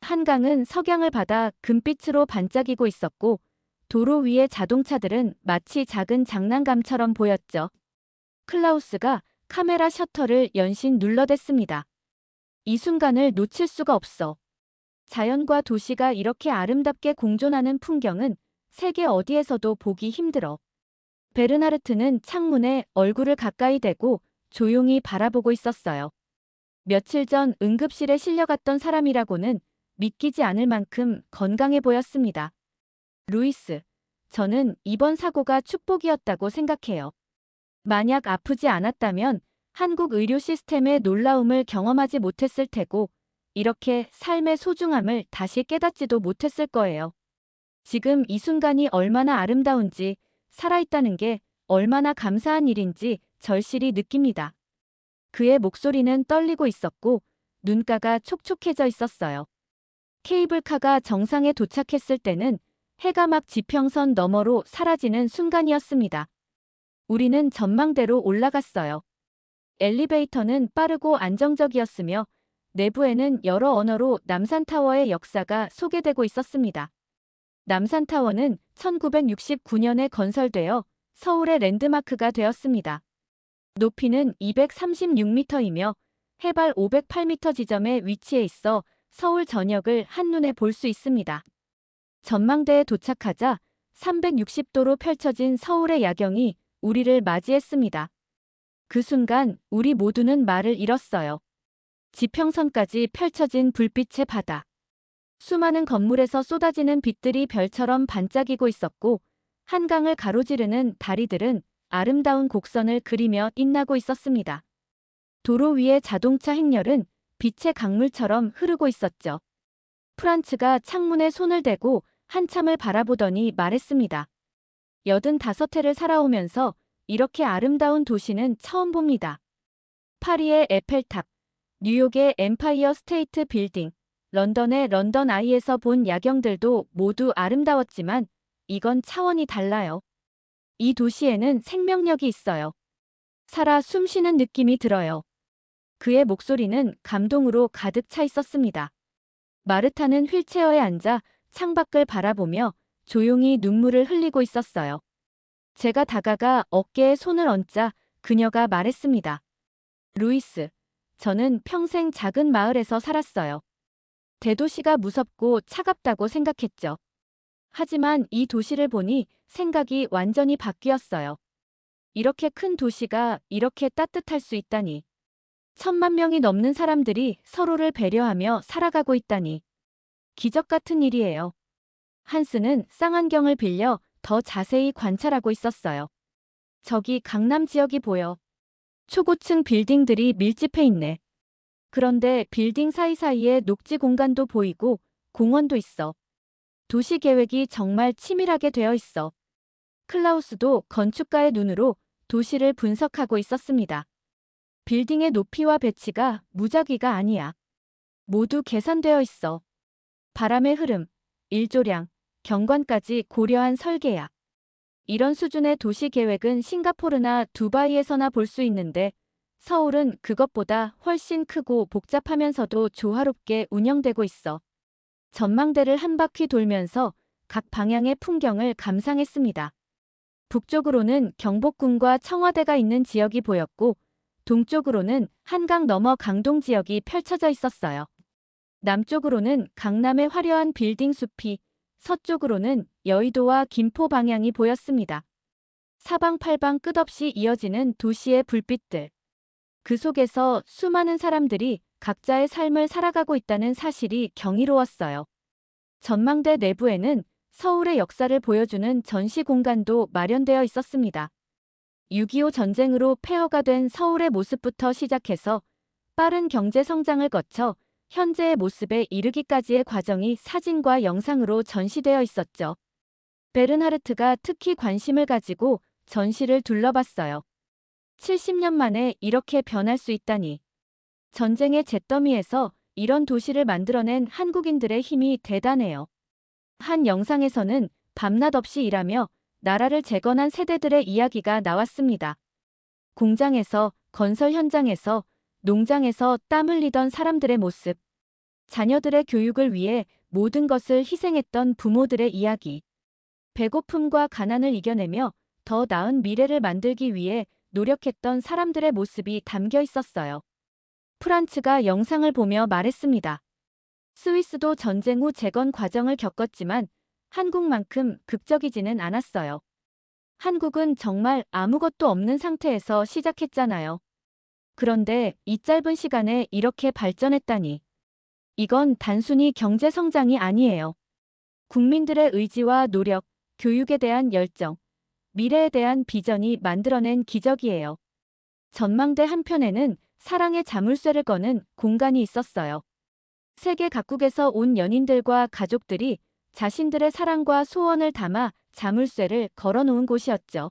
한강은 석양을 받아 금빛으로 반짝이고 있었고 도로 위의 자동차들은 마치 작은 장난감처럼 보였죠. 클라우스가 카메라 셔터를 연신 눌러댔습니다. 이 순간을 놓칠 수가 없어. 자연과 도시가 이렇게 아름답게 공존하는 풍경은 세계 어디에서도 보기 힘들어. 베르나르트는 창문에 얼굴을 가까이 대고 조용히 바라보고 있었어요. 며칠 전 응급실에 실려갔던 사람이라고는 믿기지 않을 만큼 건강해 보였습니다. 루이스, 저는 이번 사고가 축복이었다고 생각해요. 만약 아프지 않았다면 한국 의료 시스템의 놀라움을 경험하지 못했을 테고 이렇게 삶의 소중함을 다시 깨닫지도 못했을 거예요. 지금 이 순간이 얼마나 아름다운지 살아있다는 게 얼마나 감사한 일인지 절실히 느낍니다. 그의 목소리는 떨리고 있었고 눈가가 촉촉해져 있었어요. 케이블카가 정상에 도착했을 때는 해가 막 지평선 너머로 사라지는 순간이었습니다. 우리는 전망대로 올라갔어요. 엘리베이터는 빠르고 안정적이었으며 내부에는 여러 언어로 남산타워의 역사가 소개되고 있었습니다. 남산타워는 1969년에 건설되어 서울의 랜드마크가 되었습니다. 높이는 236m이며 해발 508m 지점에 위치해 있어 서울 전역을 한눈에 볼 수 있습니다. 전망대에 도착하자 360도로 펼쳐진 서울의 야경이 우리를 맞이했습니다. 그 순간 우리 모두는 말을 잃었어요. 지평선까지 펼쳐진 불빛의 바다. 수많은 건물에서 쏟아지는 빛들이 별처럼 반짝이고 있었고 한강을 가로지르는 다리들은 아름다운 곡선을 그리며 빛나고 있었습니다. 도로 위의 자동차 행렬은 빛의 강물처럼 흐르고 있었죠. 프란츠가 창문에 손을 대고 한참을 바라보더니 말했습니다. 85회를 살아오면서 이렇게 아름다운 도시는 처음 봅니다. 파리의 에펠탑, 뉴욕의 엠파이어 스테이트 빌딩, 런던의 런던 아이에서 본 야경들도 모두 아름다웠지만 이건 차원이 달라요. 이 도시에는 생명력이 있어요. 살아 숨쉬는 느낌이 들어요. 그의 목소리는 감동으로 가득 차 있었습니다. 마르타는 휠체어에 앉아 창밖을 바라보며 조용히 눈물을 흘리고 있었어요. 제가 다가가 어깨에 손을 얹자 그녀가 말했습니다. 루이스, 저는 평생 작은 마을에서 살았어요. 대도시가 무섭고 차갑다고 생각했죠. 하지만 이 도시를 보니 생각이 완전히 바뀌었어요. 이렇게 큰 도시가 이렇게 따뜻할 수 있다니. 1,000만 명이 넘는 사람들이 서로를 배려하며 살아가고 있다니. 기적 같은 일이에요. 한스는 쌍안경을 빌려 더 자세히 관찰하고 있었어요. 저기 강남 지역이 보여. 초고층 빌딩들이 밀집해 있네. 그런데 빌딩 사이사이에 녹지 공간도 보이고 공원도 있어. 도시 계획이 정말 치밀하게 되어 있어. 클라우스도 건축가의 눈으로 도시를 분석하고 있었습니다. 빌딩의 높이와 배치가 무작위가 아니야. 모두 계산되어 있어. 바람의 흐름, 일조량, 경관까지 고려한 설계야. 이런 수준의 도시 계획은 싱가포르나 두바이에서나 볼 수 있는데 서울은 그것보다 훨씬 크고 복잡하면서도 조화롭게 운영되고 있어. 전망대를 한 바퀴 돌면서 각 방향의 풍경을 감상했습니다. 북쪽으로는 경복궁과 청와대가 있는 지역이 보였고 동쪽으로는 한강 너머 강동 지역이 펼쳐져 있었어요. 남쪽으로는 강남의 화려한 빌딩 숲이, 서쪽으로는 여의도와 김포 방향이 보였습니다. 사방팔방 끝없이 이어지는 도시의 불빛들. 그 속에서 수많은 사람들이 각자의 삶을 살아가고 있다는 사실이 경이로웠어요. 전망대 내부에는 서울의 역사를 보여주는 전시 공간도 마련되어 있었습니다. 6.25 전쟁으로 폐허가 된 서울의 모습부터 시작해서 빠른 경제 성장을 거쳐 현재의 모습에 이르기까지의 과정이 사진과 영상으로 전시되어 있었죠. 베른하르트가 특히 관심을 가지고 전시를 둘러봤어요. 70년 만에 이렇게 변할 수 있다니. 전쟁의 잿더미에서 이런 도시를 만들어낸 한국인들의 힘이 대단해요. 한 영상에서는 밤낮 없이 일하며 나라를 재건한 세대들의 이야기가 나왔습니다. 공장에서, 건설 현장에서, 농장에서 땀 흘리던 사람들의 모습. 자녀들의 교육을 위해 모든 것을 희생했던 부모들의 이야기. 배고픔과 가난을 이겨내며 더 나은 미래를 만들기 위해 노력했던 사람들의 모습이 담겨 있었어요. 프란츠가 영상을 보며 말했습니다. 스위스도 전쟁 후 재건 과정을 겪었지만 한국만큼 극적이지는 않았어요. 한국은 정말 아무것도 없는 상태에서 시작했잖아요. 그런데 이 짧은 시간에 이렇게 발전했다니. 이건 단순히 경제 성장이 아니에요. 국민들의 의지와 노력, 교육에 대한 열정, 미래에 대한 비전이 만들어낸 기적이에요. 전망대 한편에는 사랑의 자물쇠를 거는 공간이 있었어요. 세계 각국에서 온 연인들과 가족들이 자신들의 사랑과 소원을 담아 자물쇠를 걸어놓은 곳이었죠.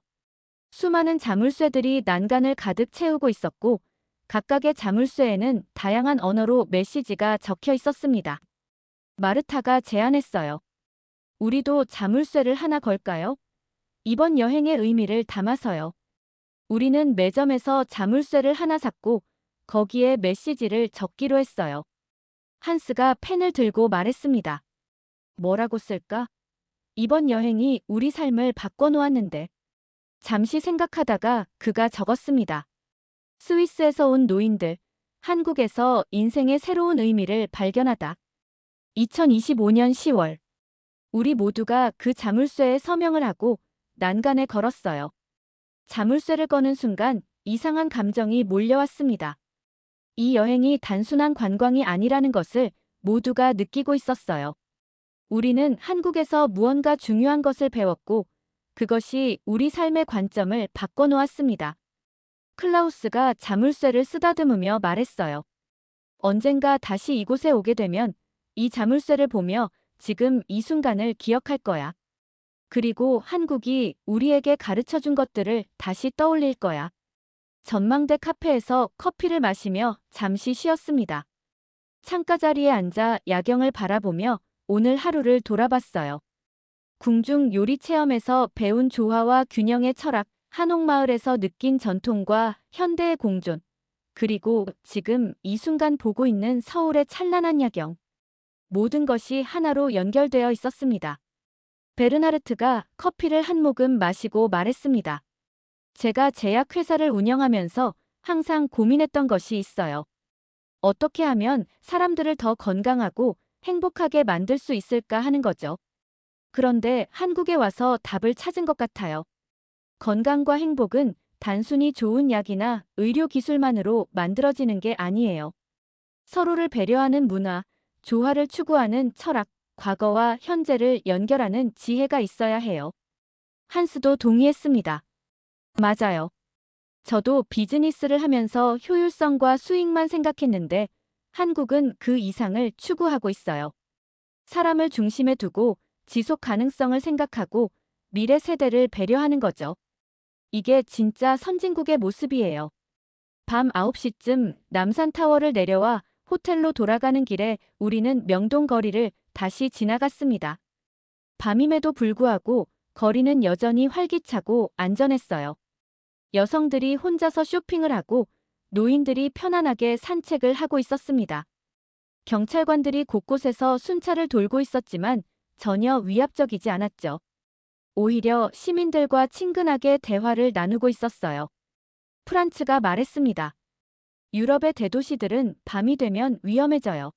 수많은 자물쇠들이 난간을 가득 채우고 있었고 각각의 자물쇠에는 다양한 언어로 메시지가 적혀 있었습니다. 마르타가 제안했어요. 우리도 자물쇠를 하나 걸까요? 이번 여행의 의미를 담아서요. 우리는 매점에서 자물쇠를 하나 샀고 거기에 메시지를 적기로 했어요. 한스가 펜을 들고 말했습니다. 뭐라고 쓸까? 이번 여행이 우리 삶을 바꿔놓았는데. 잠시 생각하다가 그가 적었습니다. 스위스에서 온 노인들, 한국에서 인생의 새로운 의미를 발견하다. 2025년 10월. 우리 모두가 그 자물쇠에 서명을 하고 난간에 걸었어요. 자물쇠를 꺼는 순간 이상한 감정이 몰려왔습니다. 이 여행이 단순한 관광이 아니라는 것을 모두가 느끼고 있었어요. 우리는 한국에서 무언가 중요한 것을 배웠고 그것이 우리 삶의 관점을 바꿔놓았습니다. 클라우스가 자물쇠를 쓰다듬으며 말했어요. 언젠가 다시 이곳에 오게 되면 이 자물쇠를 보며 지금 이 순간을 기억할 거야. 그리고 한국이 우리에게 가르쳐준 것들을 다시 떠올릴 거야. 전망대 카페에서 커피를 마시며 잠시 쉬었습니다. 창가 자리에 앉아 야경을 바라보며 오늘 하루를 돌아봤어요. 궁중 요리 체험에서 배운 조화와 균형의 철학, 한옥마을에서 느낀 전통과 현대의 공존, 그리고 지금 이 순간 보고 있는 서울의 찬란한 야경. 모든 것이 하나로 연결되어 있었습니다. 베르나르트가 커피를 한 모금 마시고 말했습니다. 제가 제약회사를 운영하면서 항상 고민했던 것이 있어요. 어떻게 하면 사람들을 더 건강하고 행복하게 만들 수 있을까 하는 거죠. 그런데 한국에 와서 답을 찾은 것 같아요. 건강과 행복은 단순히 좋은 약이나 의료 기술만으로 만들어지는 게 아니에요. 서로를 배려하는 문화, 조화를 추구하는 철학, 과거와 현재를 연결하는 지혜가 있어야 해요. 한스도 동의했습니다. 맞아요. 저도 비즈니스를 하면서 효율성과 수익만 생각했는데 한국은 그 이상을 추구하고 있어요. 사람을 중심에 두고 지속 가능성을 생각하고 미래 세대를 배려하는 거죠. 이게 진짜 선진국의 모습이에요. 밤 9시쯤 남산타워를 내려와 호텔로 돌아가는 길에 우리는 명동 거리를 다시 지나갔습니다. 밤임에도 불구하고 거리는 여전히 활기차고 안전했어요. 여성들이 혼자서 쇼핑을 하고 노인들이 편안하게 산책을 하고 있었습니다. 경찰관들이 곳곳에서 순찰을 돌고 있었지만 전혀 위압적이지 않았죠. 오히려 시민들과 친근하게 대화를 나누고 있었어요. 프란츠가 말했습니다. 유럽의 대도시들은 밤이 되면 위험해져요.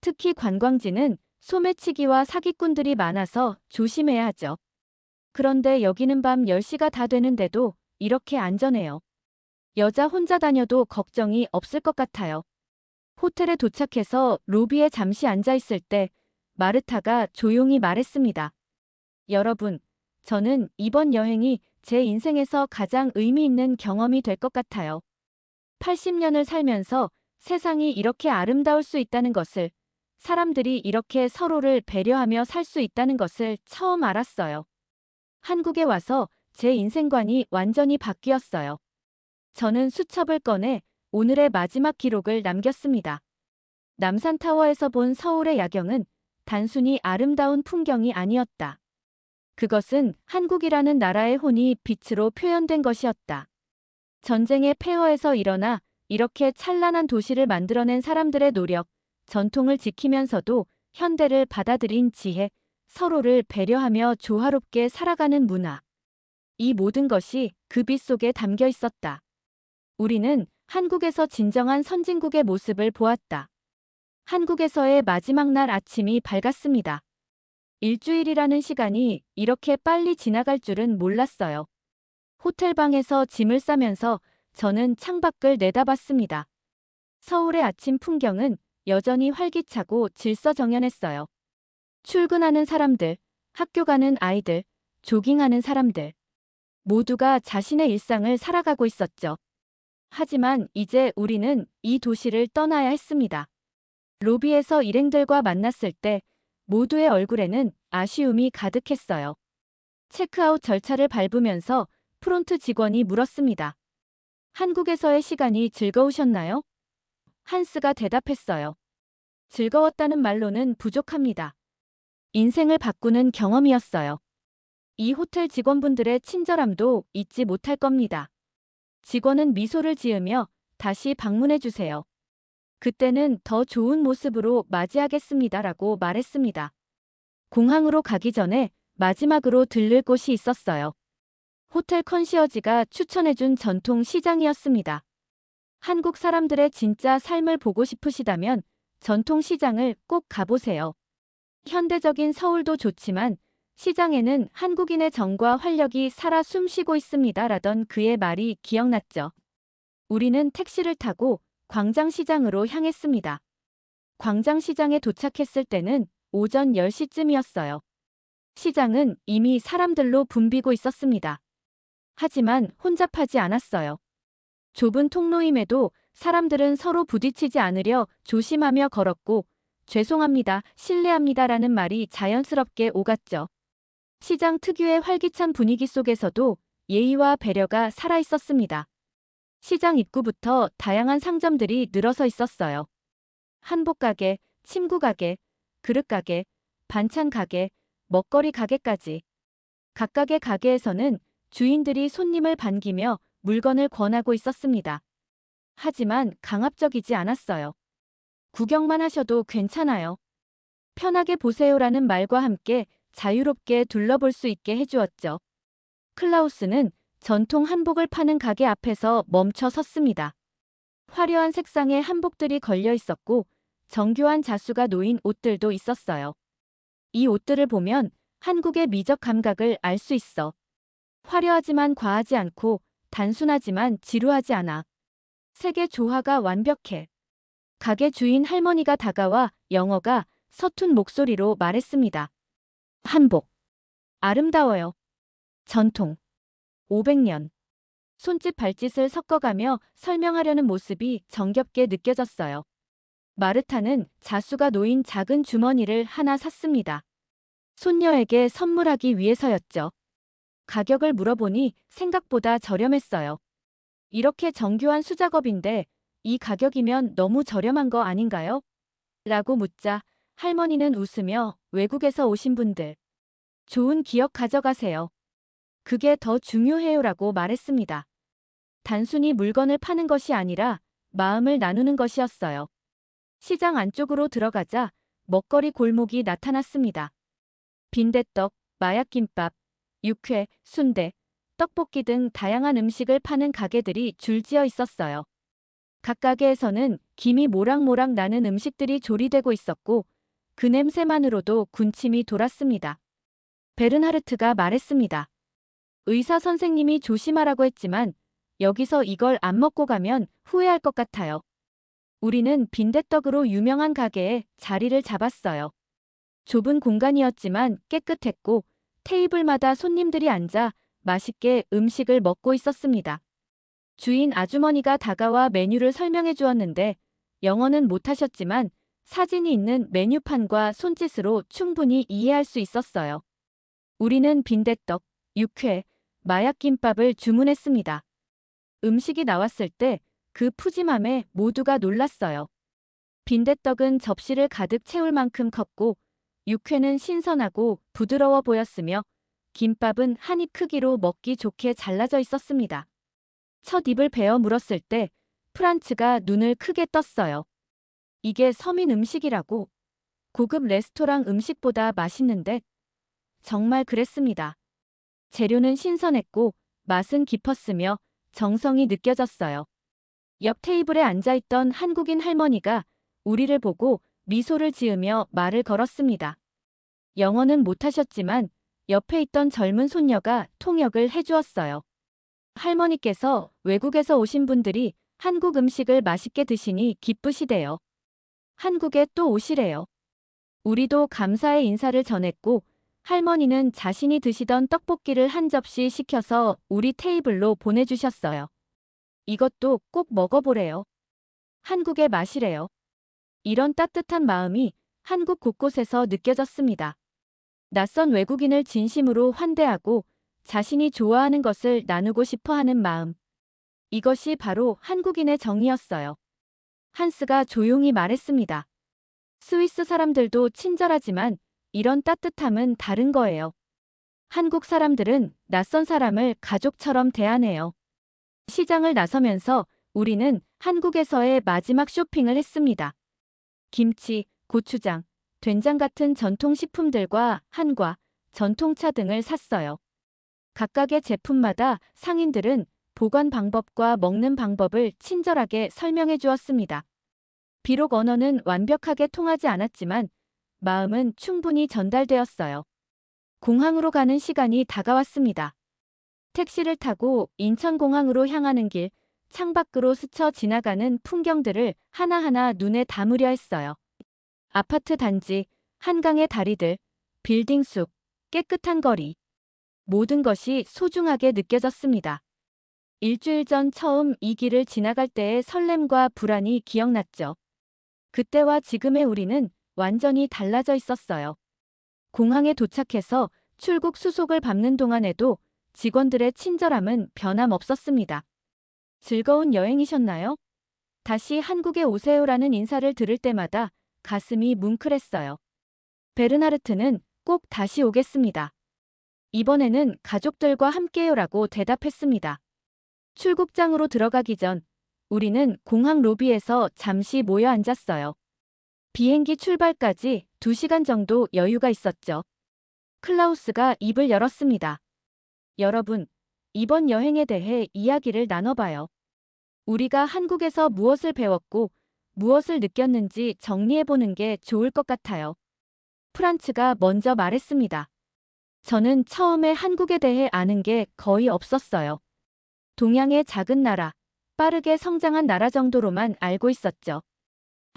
특히 관광지는 소매치기와 사기꾼들이 많아서 조심해야 하죠. 그런데 여기는 밤 10시가 다 되는데도 이렇게 안전해요. 여자 혼자 다녀도 걱정이 없을 것 같아요. 호텔에 도착해서 로비에 잠시 앉아 있을 때 마르타가 조용히 말했습니다. 여러분, 저는 이번 여행이 제 인생에서 가장 의미 있는 경험이 될 것 같아요. 80년을 살면서 세상이 이렇게 아름다울 수 있다는 것을, 사람들이 이렇게 서로를 배려하며 살 수 있다는 것을 처음 알았어요. 한국에 와서 제 인생관이 완전히 바뀌었어요. 저는 수첩을 꺼내 오늘의 마지막 기록을 남겼습니다. 남산타워에서 본 서울의 야경은 단순히 아름다운 풍경이 아니었다. 그것은 한국이라는 나라의 혼이 빛으로 표현된 것이었다. 전쟁의 폐허에서 일어나 이렇게 찬란한 도시를 만들어낸 사람들의 노력, 전통을 지키면서도 현대를 받아들인 지혜, 서로를 배려하며 조화롭게 살아가는 문화. 이 모든 것이 그 빛 속에 담겨 있었다. 우리는 한국에서 진정한 선진국의 모습을 보았다. 한국에서의 마지막 날 아침이 밝았습니다. 일주일이라는 시간이 이렇게 빨리 지나갈 줄은 몰랐어요. 호텔방에서 짐을 싸면서 저는 창밖을 내다봤습니다. 서울의 아침 풍경은 여전히 활기차고 질서정연했어요. 출근하는 사람들, 학교 가는 아이들, 조깅하는 사람들. 모두가 자신의 일상을 살아가고 있었죠. 하지만 이제 우리는 이 도시를 떠나야 했습니다. 로비에서 일행들과 만났을 때 모두의 얼굴에는 아쉬움이 가득했어요. 체크아웃 절차를 밟으면서 프론트 직원이 물었습니다. 한국에서의 시간이 즐거우셨나요? 한스가 대답했어요. 즐거웠다는 말로는 부족합니다. 인생을 바꾸는 경험이었어요. 이 호텔 직원분들의 친절함도 잊지 못할 겁니다. 직원은 미소를 지으며 다시 방문해 주세요. 그때는 더 좋은 모습으로 맞이하겠습니다라고 말했습니다. 공항으로 가기 전에 마지막으로 들를 곳이 있었어요. 호텔 컨시어지가 추천해준 전통 시장이었습니다. 한국 사람들의 진짜 삶을 보고 싶으시다면 전통 시장을 꼭 가보세요. 현대적인 서울도 좋지만 시장에는 한국인의 정과 활력이 살아 숨쉬고 있습니다라던 그의 말이 기억났죠. 우리는 택시를 타고 광장시장으로 향했습니다. 광장시장에 도착했을 때는 오전 10시쯤이었어요. 시장은 이미 사람들로 붐비고 있었습니다. 하지만 혼잡하지 않았어요. 좁은 통로임에도 사람들은 서로 부딪히지 않으려 조심하며 걸었고, 죄송합니다, 실례합니다라는 말이 자연스럽게 오갔죠. 시장 특유의 활기찬 분위기 속에서도 예의와 배려가 살아있었습니다. 시장 입구부터 다양한 상점들이 늘어서 있었어요. 한복 가게, 침구 가게, 그릇 가게, 반찬 가게, 먹거리 가게까지. 각각의 가게에서는 주인들이 손님을 반기며 물건을 권하고 있었습니다. 하지만 강압적이지 않았어요. 구경만 하셔도 괜찮아요. 편하게 보세요라는 말과 함께 자유롭게 둘러볼 수 있게 해주었죠. 클라우스는 전통 한복을 파는 가게 앞에서 멈춰 섰습니다. 화려한 색상의 한복들이 걸려 있었고 정교한 자수가 놓인 옷들도 있었어요. 이 옷들을 보면 한국의 미적 감각을 알 수 있어. 화려하지만 과하지 않고 단순하지만 지루하지 않아. 색의 조화가 완벽해. 가게 주인 할머니가 다가와 영어가 서툰 목소리로 말했습니다. 한복. 아름다워요. 전통. 500년. 손짓 발짓을 섞어가며 설명하려는 모습이 정겹게 느껴졌어요. 마르타는 자수가 놓인 작은 주머니를 하나 샀습니다. 손녀에게 선물하기 위해서였죠. 가격을 물어보니 생각보다 저렴했어요. 이렇게 정교한 수작업인데 이 가격이면 너무 저렴한 거 아닌가요? 라고 묻자 할머니는 웃으며 외국에서 오신 분들. 좋은 기억 가져가세요. 그게 더 중요해요라고 말했습니다. 단순히 물건을 파는 것이 아니라 마음을 나누는 것이었어요. 시장 안쪽으로 들어가자 먹거리 골목이 나타났습니다. 빈대떡, 마약김밥, 육회, 순대, 떡볶이 등 다양한 음식을 파는 가게들이 줄지어 있었어요. 각 가게에서는 김이 모락모락 나는 음식들이 조리되고 있었고 그 냄새만으로도 군침이 돌았습니다. 베른하르트가 말했습니다. 의사 선생님이 조심하라고 했지만 여기서 이걸 안 먹고 가면 후회할 것 같아요. 우리는 빈대떡으로 유명한 가게에 자리를 잡았어요. 좁은 공간이었지만 깨끗했고 테이블마다 손님들이 앉아 맛있게 음식을 먹고 있었습니다. 주인 아주머니가 다가와 메뉴를 설명해 주었는데 영어는 못하셨지만 사진이 있는 메뉴판과 손짓으로 충분히 이해할 수 있었어요. 우리는 빈대떡, 육회, 마약김밥을 주문했습니다. 음식이 나왔을 때 그 푸짐함에 모두가 놀랐어요. 빈대떡은 접시를 가득 채울 만큼 컸고 육회는 신선하고 부드러워 보였으며 김밥은 한 입 크기로 먹기 좋게 잘라져 있었습니다. 첫 입을 베어 물었을 때 프란츠가 눈을 크게 떴어요. 이게 서민 음식이라고. 고급 레스토랑 음식보다 맛있는데? 정말 그랬습니다. 재료는 신선했고 맛은 깊었으며 정성이 느껴졌어요. 옆 테이블에 앉아있던 한국인 할머니가 우리를 보고 미소를 지으며 말을 걸었습니다. 영어는 못하셨지만 옆에 있던 젊은 손녀가 통역을 해주었어요. 할머니께서 외국에서 오신 분들이 한국 음식을 맛있게 드시니 기쁘시대요. 한국에 또 오시래요. 우리도 감사의 인사를 전했고 할머니는 자신이 드시던 떡볶이를 한 접시 시켜서 우리 테이블로 보내주셨어요. 이것도 꼭 먹어보래요. 한국의 맛이래요. 이런 따뜻한 마음이 한국 곳곳에서 느껴졌습니다. 낯선 외국인을 진심으로 환대하고 자신이 좋아하는 것을 나누고 싶어 하는 마음. 이것이 바로 한국인의 정이었어요. 한스가 조용히 말했습니다. 스위스 사람들도 친절하지만 이런 따뜻함은 다른 거예요. 한국 사람들은 낯선 사람을 가족처럼 대하네요. 시장을 나서면서 우리는 한국에서의 마지막 쇼핑을 했습니다. 김치, 고추장, 된장 같은 전통식품들과 한과, 전통차 등을 샀어요. 각각의 제품마다 상인들은 보관 방법과 먹는 방법을 친절하게 설명해 주었습니다. 비록 언어는 완벽하게 통하지 않았지만 마음은 충분히 전달되었어요. 공항으로 가는 시간이 다가왔습니다. 택시를 타고 인천공항으로 향하는 길, 창밖으로 스쳐 지나가는 풍경들을 하나하나 눈에 담으려 했어요. 아파트 단지, 한강의 다리들, 빌딩 숲, 깨끗한 거리. 모든 것이 소중하게 느껴졌습니다. 일주일 전 처음 이 길을 지나갈 때의 설렘과 불안이 기억났죠. 그때와 지금의 우리는 완전히 달라져 있었어요. 공항에 도착해서 출국 수속을 밟는 동안에도 직원들의 친절함은 변함없었습니다. 즐거운 여행이셨나요? 다시 한국에 오세요라는 인사를 들을 때마다 가슴이 뭉클했어요. 베르나르트는 꼭 다시 오겠습니다. 이번에는 가족들과 함께요라고 대답했습니다. 출국장으로 들어가기 전 우리는 공항 로비에서 잠시 모여 앉았어요. 비행기 출발까지 2시간 정도 여유가 있었죠. 클라우스가 입을 열었습니다. 여러분, 이번 여행에 대해 이야기를 나눠봐요. 우리가 한국에서 무엇을 배웠고 무엇을 느꼈는지 정리해보는 게 좋을 것 같아요. 프란츠가 먼저 말했습니다. 저는 처음에 한국에 대해 아는 게 거의 없었어요. 동양의 작은 나라, 빠르게 성장한 나라 정도로만 알고 있었죠.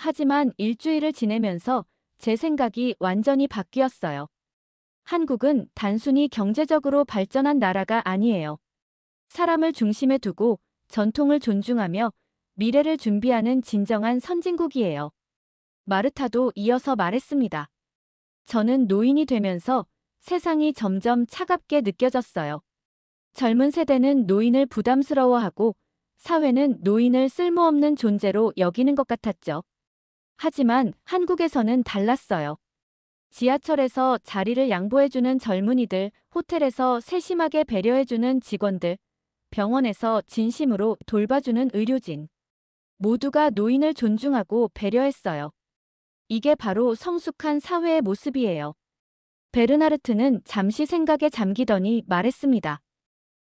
하지만 일주일을 지내면서 제 생각이 완전히 바뀌었어요. 한국은 단순히 경제적으로 발전한 나라가 아니에요. 사람을 중심에 두고 전통을 존중하며 미래를 준비하는 진정한 선진국이에요. 마르타도 이어서 말했습니다. 저는 노인이 되면서 세상이 점점 차갑게 느껴졌어요. 젊은 세대는 노인을 부담스러워하고 사회는 노인을 쓸모없는 존재로 여기는 것 같았죠. 하지만 한국에서는 달랐어요. 지하철에서 자리를 양보해주는 젊은이들, 호텔에서 세심하게 배려해주는 직원들, 병원에서 진심으로 돌봐주는 의료진. 모두가 노인을 존중하고 배려했어요. 이게 바로 성숙한 사회의 모습이에요. 베르나르트는 잠시 생각에 잠기더니 말했습니다.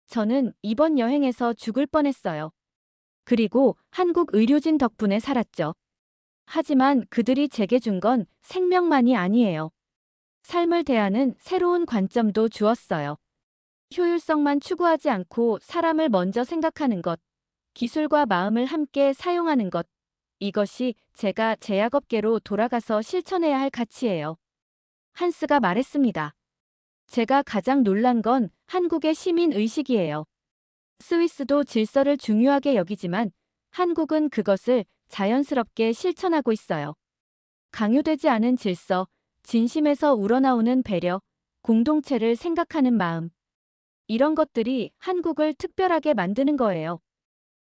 저는 이번 여행에서 죽을 뻔했어요. 그리고 한국 의료진 덕분에 살았죠. 하지만 그들이 제게 준 건 생명만이 아니에요. 삶을 대하는 새로운 관점도 주었어요. 효율성만 추구하지 않고 사람을 먼저 생각하는 것, 기술과 마음을 함께 사용하는 것, 이것이 제가 제약업계로 돌아가서 실천해야 할 가치예요. 한스가 말했습니다. 제가 가장 놀란 건 한국의 시민 의식이에요. 스위스도 질서를 중요하게 여기지만 한국은 그것을 자연스럽게 실천하고 있어요. 강요되지 않은 질서, 진심에서 우러나오는 배려, 공동체를 생각하는 마음. 이런 것들이 한국을 특별하게 만드는 거예요.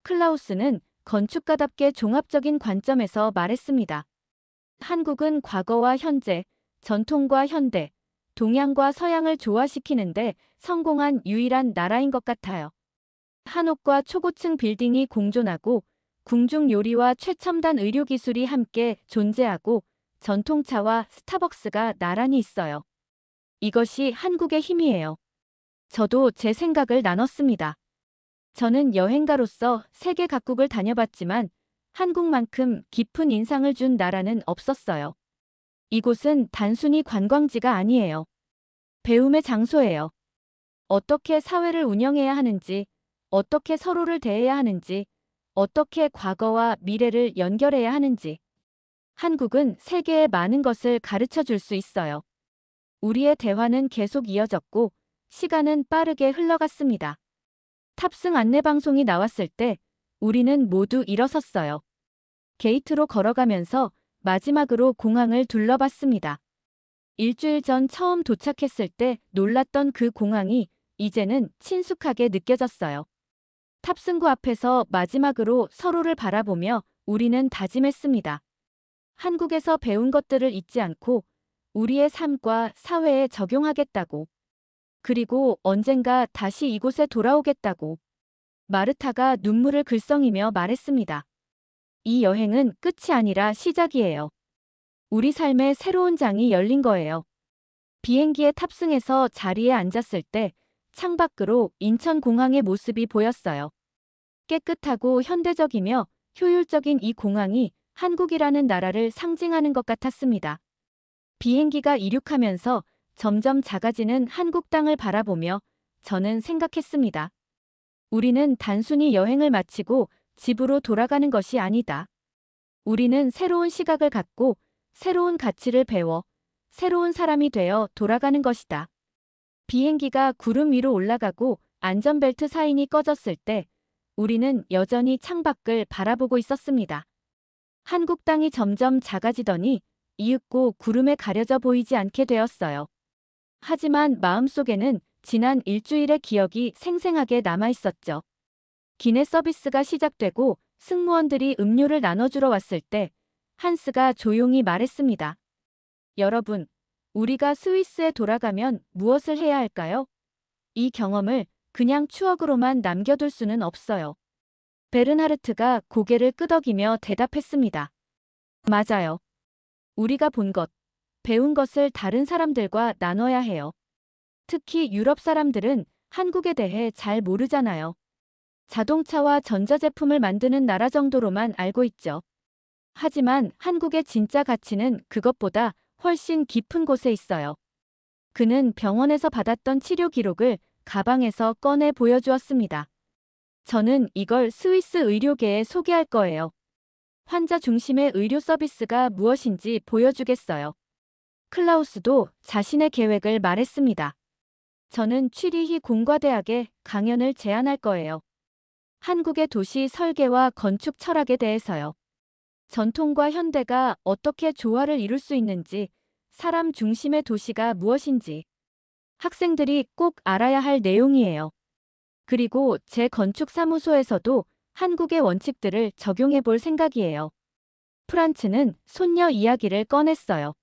클라우스는 건축가답게 종합적인 관점에서 말했습니다. 한국은 과거와 현재, 전통과 현대, 동양과 서양을 조화시키는데 성공한 유일한 나라인 것 같아요. 한옥과 초고층 빌딩이 공존하고 궁중 요리와 최첨단 의료기술이 함께 존재하고 전통차와 스타벅스가 나란히 있어요. 이것이 한국의 힘이에요. 저도 제 생각을 나눴습니다. 저는 여행가로서 세계 각국을 다녀봤지만 한국만큼 깊은 인상을 준 나라는 없었어요. 이곳은 단순히 관광지가 아니에요. 배움의 장소예요. 어떻게 사회를 운영해야 하는지, 어떻게 서로를 대해야 하는지, 어떻게 과거와 미래를 연결해야 하는지. 한국은 세계에 많은 것을 가르쳐 줄 수 있어요. 우리의 대화는 계속 이어졌고 시간은 빠르게 흘러갔습니다. 탑승 안내방송이 나왔을 때 우리는 모두 일어섰어요. 게이트로 걸어가면서 마지막으로 공항을 둘러봤습니다. 일주일 전 처음 도착했을 때 놀랐던 그 공항이 이제는 친숙하게 느껴졌어요. 탑승구 앞에서 마지막으로 서로를 바라보며 우리는 다짐했습니다. 한국에서 배운 것들을 잊지 않고 우리의 삶과 사회에 적용하겠다고. 그리고 언젠가 다시 이곳에 돌아오겠다고. 마르타가 눈물을 글썽이며 말했습니다. 이 여행은 끝이 아니라 시작이에요. 우리 삶의 새로운 장이 열린 거예요. 비행기에 탑승해서 자리에 앉았을 때 창밖으로 인천공항의 모습이 보였어요. 깨끗하고 현대적이며 효율적인 이 공항이 한국이라는 나라를 상징하는 것 같았습니다. 비행기가 이륙하면서 점점 작아지는 한국 땅을 바라보며 저는 생각했습니다. 우리는 단순히 여행을 마치고 집으로 돌아가는 것이 아니다. 우리는 새로운 시각을 갖고 새로운 가치를 배워 새로운 사람이 되어 돌아가는 것이다. 비행기가 구름 위로 올라가고 안전벨트 사인이 꺼졌을 때 우리는 여전히 창밖을 바라보고 있었습니다. 한국 땅이 점점 작아지더니 이윽고 구름에 가려져 보이지 않게 되었어요. 하지만 마음속에는 지난 일주일의 기억이 생생하게 남아있었죠. 기내 서비스가 시작되고 승무원들이 음료를 나눠주러 왔을 때 한스가 조용히 말했습니다. 여러분, 우리가 스위스에 돌아가면 무엇을 해야 할까요? 이 경험을 그냥 추억으로만 남겨둘 수는 없어요. 베른하르트가 고개를 끄덕이며 대답했습니다. 맞아요. 우리가 본 것, 배운 것을 다른 사람들과 나눠야 해요. 특히 유럽 사람들은 한국에 대해 잘 모르잖아요. 자동차와 전자제품을 만드는 나라 정도로만 알고 있죠. 하지만 한국의 진짜 가치는 그것보다 훨씬 깊은 곳에 있어요. 그는 병원에서 받았던 치료 기록을 가방에서 꺼내 보여주었습니다. 저는 이걸 스위스 의료계에 소개할 거예요. 환자 중심의 의료 서비스가 무엇인지 보여주겠어요. 클라우스도 자신의 계획을 말했습니다. 저는 취리히 공과대학에 강연을 제안할 거예요. 한국의 도시 설계와 건축 철학에 대해서요. 전통과 현대가 어떻게 조화를 이룰 수 있는지, 사람 중심의 도시가 무엇인지 학생들이 꼭 알아야 할 내용이에요. 그리고 제 건축사무소에서도 한국의 원칙들을 적용해 볼 생각이에요. 프란츠는 손녀 이야기를 꺼냈어요.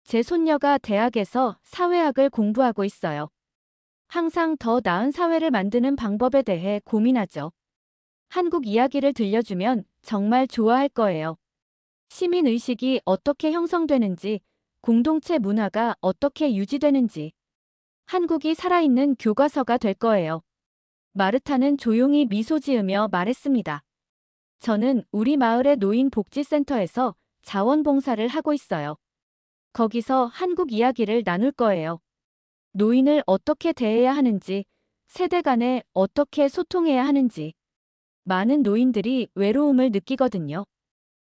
제 손녀가 대학에서 사회학을 공부하고 있어요. 항상 더 나은 사회를 만드는 방법에 대해 고민하죠. 한국 이야기를 들려주면 정말 좋아할 거예요. 시민의식이 어떻게 형성되는지, 공동체 문화가 어떻게 유지되는지, 한국이 살아있는 교과서가 될 거예요. 마르타는 조용히 미소 지으며 말했습니다. 저는 우리 마을의 노인복지센터에서 자원봉사를 하고 있어요. 거기서 한국 이야기를 나눌 거예요. 노인을 어떻게 대해야 하는지, 세대 간에 어떻게 소통해야 하는지. 많은 노인들이 외로움을 느끼거든요.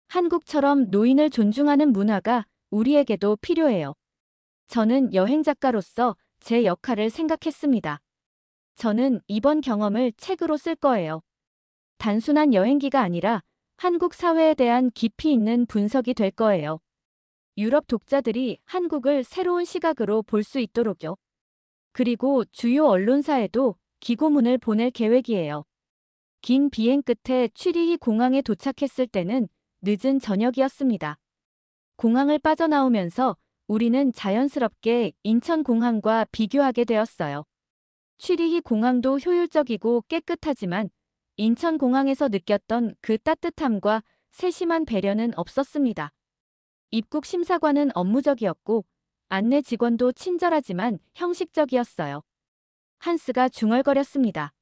한국처럼 노인을 존중하는 문화가 우리에게도 필요해요. 저는 여행작가로서 제 역할을 생각했습니다. 저는 이번 경험을 책으로 쓸 거예요. 단순한 여행기가 아니라 한국 사회에 대한 깊이 있는 분석이 될 거예요. 유럽 독자들이 한국을 새로운 시각으로 볼 수 있도록요. 그리고 주요 언론사에도 기고문을 보낼 계획이에요. 긴 비행 끝에 취리히 공항에 도착했을 때는 늦은 저녁이었습니다. 공항을 빠져나오면서 우리는 자연스럽게 인천공항과 비교하게 되었어요. 취리히 공항도 효율적이고 깨끗하지만 인천공항에서 느꼈던 그 따뜻함과 세심한 배려는 없었습니다. 입국 심사관은 업무적이었고 안내 직원도 친절하지만 형식적이었어요. 한스가 중얼거렸습니다.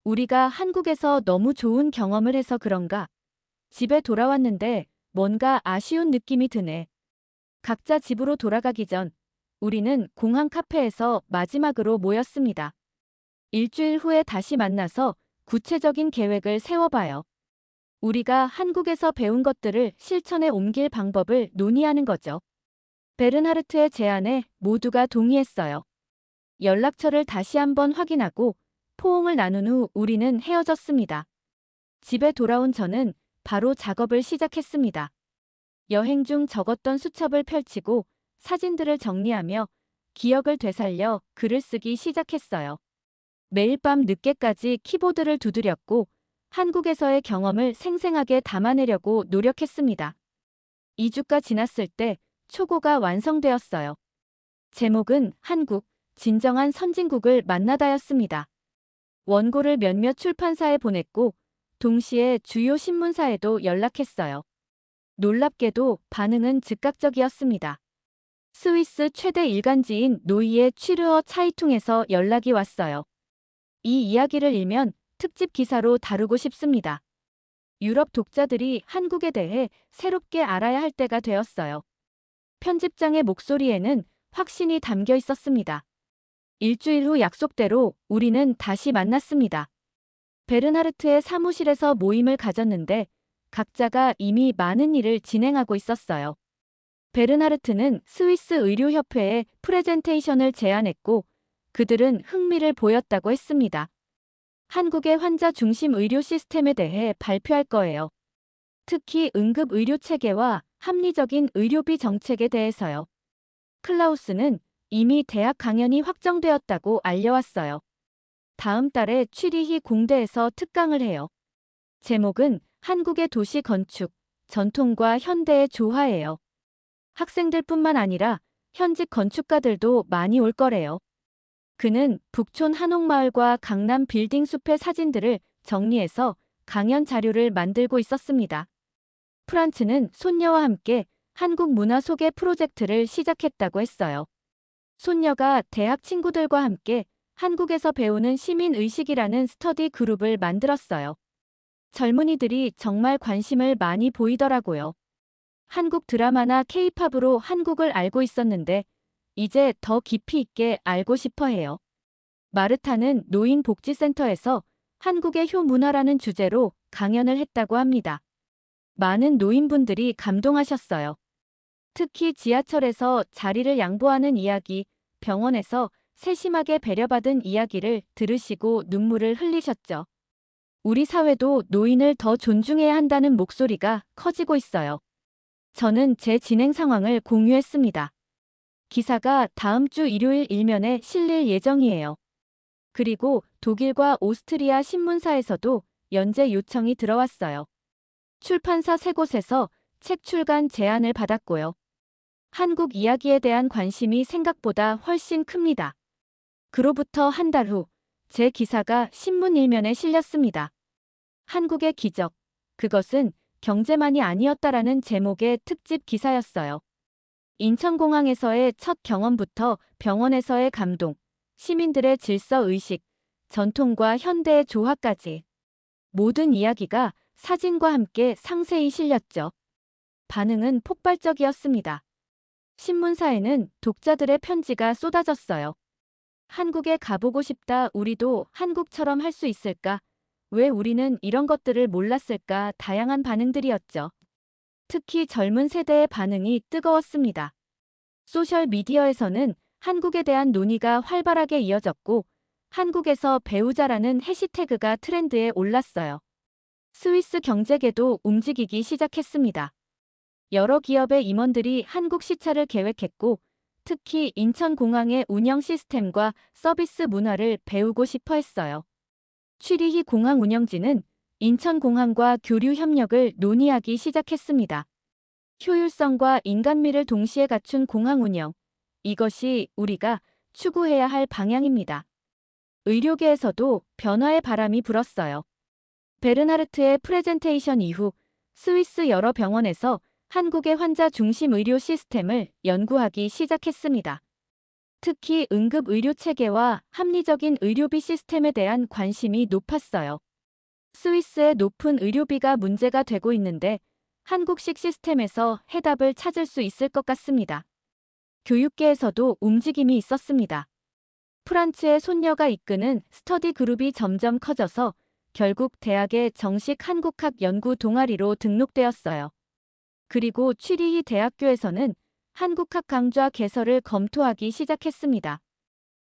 우리가 한국에서 너무 좋은 경험을 해서 그런가? 집에 돌아왔는데 뭔가 아쉬운 느낌이 드네. 각자 집으로 돌아가기 전 우리는 공항 카페에서 마지막으로 모였습니다. 일주일 후에 다시 만나서 구체적인 계획을 세워봐요. 우리가 한국에서 배운 것들을 실천에 옮길 방법을 논의하는 거죠. 베른하르트의 제안에 모두가 동의했어요. 연락처를 다시 한번 확인하고 포옹을 나눈 후 우리는 헤어졌습니다. 집에 돌아온 저는 바로 작업을 시작했습니다. 여행 중 적었던 수첩을 펼치고 사진들을 정리하며 기억을 되살려 글을 쓰기 시작했어요. 매일 밤 늦게까지 키보드를 두드렸고 한국에서의 경험을 생생하게 담아내려고 노력했습니다. 2주가 지났을 때 초고가 완성되었어요. 제목은 한국, 진정한 선진국을 만나다였습니다. 원고를 몇몇 출판사에 보냈고 동시에 주요 신문사에도 연락했어요. 놀랍게도 반응은 즉각적이었습니다. 스위스 최대 일간지인 노이의 취르어 차이퉁에서 연락이 왔어요. 이 이야기를 일면 특집 기사로 다루고 싶습니다. 유럽 독자들이 한국에 대해 새롭게 알아야 할 때가 되었어요. 편집장의 목소리에는 확신이 담겨 있었습니다. 일주일 후 약속대로 우리는 다시 만났습니다. 베르나르트의 사무실에서 모임을 가졌는데 각자가 이미 많은 일을 진행하고 있었어요. 베르나르트는 스위스 의료협회에 프레젠테이션을 제안했고 그들은 흥미를 보였다고 했습니다. 한국의 환자 중심 의료 시스템에 대해 발표할 거예요. 특히 응급 의료 체계와 합리적인 의료비 정책에 대해서요. 클라우스는 이미 대학 강연이 확정되었다고 알려왔어요. 다음 달에 취리히 공대에서 특강을 해요. 제목은 한국의 도시 건축, 전통과 현대의 조화예요. 학생들뿐만 아니라 현직 건축가들도 많이 올 거래요. 그는 북촌 한옥마을과 강남 빌딩 숲의 사진들을 정리해서 강연 자료를 만들고 있었습니다. 프란츠는 손녀와 함께 한국 문화 소개 프로젝트를 시작했다고 했어요. 손녀가 대학 친구들과 함께 한국에서 배우는 시민의식이라는 스터디 그룹을 만들었어요. 젊은이들이 정말 관심을 많이 보이더라고요. 한국 드라마나 케이팝으로 한국을 알고 있었는데 이제 더 깊이 있게 알고 싶어 해요. 마르타는 노인복지센터에서 한국의 효문화라는 주제로 강연을 했다고 합니다. 많은 노인분들이 감동하셨어요. 특히 지하철에서 자리를 양보하는 이야기, 병원에서 세심하게 배려받은 이야기를 들으시고 눈물을 흘리셨죠. 우리 사회도 노인을 더 존중해야 한다는 목소리가 커지고 있어요. 저는 제 진행 상황을 공유했습니다. 기사가 다음 주 일요일 일면에 실릴 예정이에요. 그리고 독일과 오스트리아 신문사에서도 연재 요청이 들어왔어요. 출판사 3곳에서 책 출간 제안을 받았고요. 한국 이야기에 대한 관심이 생각보다 훨씬 큽니다. 그로부터 한 달 후, 제 기사가 신문 일면에 실렸습니다. 한국의 기적, 그것은 경제만이 아니었다라는 제목의 특집 기사였어요. 인천공항에서의 첫 경험부터 병원에서의 감동, 시민들의 질서의식, 전통과 현대의 조화까지 모든 이야기가 사진과 함께 상세히 실렸죠. 반응은 폭발적이었습니다. 신문사에는 독자들의 편지가 쏟아졌어요. 한국에 가보고 싶다. 우리도 한국처럼 할 수 있을까? 왜 우리는 이런 것들을 몰랐을까? 다양한 반응들이었죠. 특히 젊은 세대의 반응이 뜨거웠습니다. 소셜미디어에서는 한국에 대한 논의가 활발하게 이어졌고 한국에서 배우자라는 해시태그가 트렌드에 올랐어요. 스위스 경제계도 움직이기 시작했습니다. 여러 기업의 임원들이 한국 시차를 계획했고 특히 인천공항의 운영 시스템과 서비스 문화를 배우고 싶어 했어요. 취리히 공항 운영진은 인천공항과 교류 협력을 논의하기 시작했습니다. 효율성과 인간미를 동시에 갖춘 공항 운영. 이것이 우리가 추구해야 할 방향입니다. 의료계에서도 변화의 바람이 불었어요. 베르나르트의 프레젠테이션 이후 스위스 여러 병원에서 한국의 환자 중심 의료 시스템을 연구하기 시작했습니다. 특히 응급 의료 체계와 합리적인 의료비 시스템에 대한 관심이 높았어요. 스위스의 높은 의료비가 문제가 되고 있는데 한국식 시스템에서 해답을 찾을 수 있을 것 같습니다. 교육계에서도 움직임이 있었습니다. 프란츠의 손녀가 이끄는 스터디 그룹이 점점 커져서 결국 대학의 정식 한국학 연구 동아리로 등록되었어요. 그리고 취리히 대학교에서는 한국학 강좌 개설을 검토하기 시작했습니다.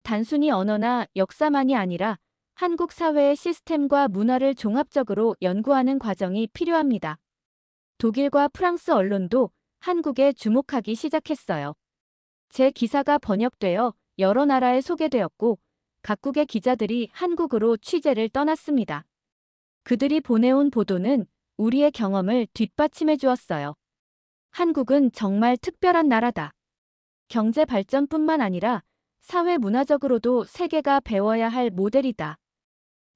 단순히 언어나 역사만이 아니라 한국 사회의 시스템과 문화를 종합적으로 연구하는 과정이 필요합니다. 독일과 프랑스 언론도 한국에 주목하기 시작했어요. 제 기사가 번역되어 여러 나라에 소개되었고 각국의 기자들이 한국으로 취재를 떠났습니다. 그들이 보내온 보도는 우리의 경험을 뒷받침해 주었어요. 한국은 정말 특별한 나라다. 경제 발전뿐만 아니라 사회 문화적으로도 세계가 배워야 할 모델이다.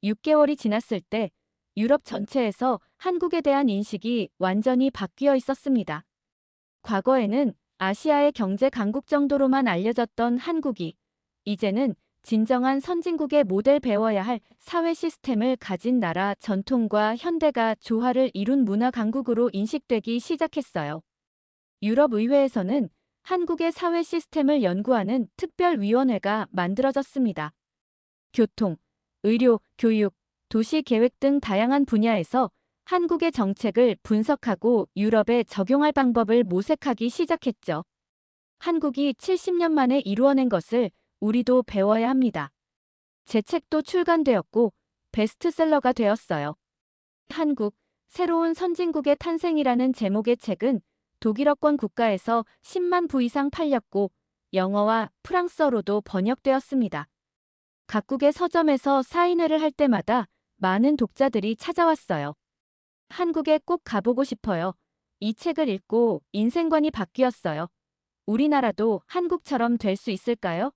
6개월이 지났을 때 유럽 전체에서 한국에 대한 인식이 완전히 바뀌어 있었습니다. 과거에는 아시아의 경제 강국 정도로만 알려졌던 한국이 이제는 진정한 선진국의 모델 배워야 할 사회 시스템을 가진 나라, 전통과 현대가 조화를 이룬 문화 강국으로 인식되기 시작했어요. 유럽 의회에서는 한국의 사회 시스템을 연구하는 특별위원회가 만들어졌습니다. 교통, 의료, 교육, 도시 계획 등 다양한 분야에서 한국의 정책을 분석하고 유럽에 적용할 방법을 모색하기 시작했죠. 한국이 70년 만에 이루어낸 것을 우리도 배워야 합니다. 제 책도 출간되었고 베스트셀러가 되었어요. 한국, 새로운 선진국의 탄생이라는 제목의 책은 독일어권 국가에서 10만 부 이상 팔렸고 영어와 프랑스어로도 번역되었습니다. 각국의 서점에서 사인회를 할 때마다 많은 독자들이 찾아왔어요. 한국에 꼭 가보고 싶어요. 이 책을 읽고 인생관이 바뀌었어요. 우리나라도 한국처럼 될 수 있을까요?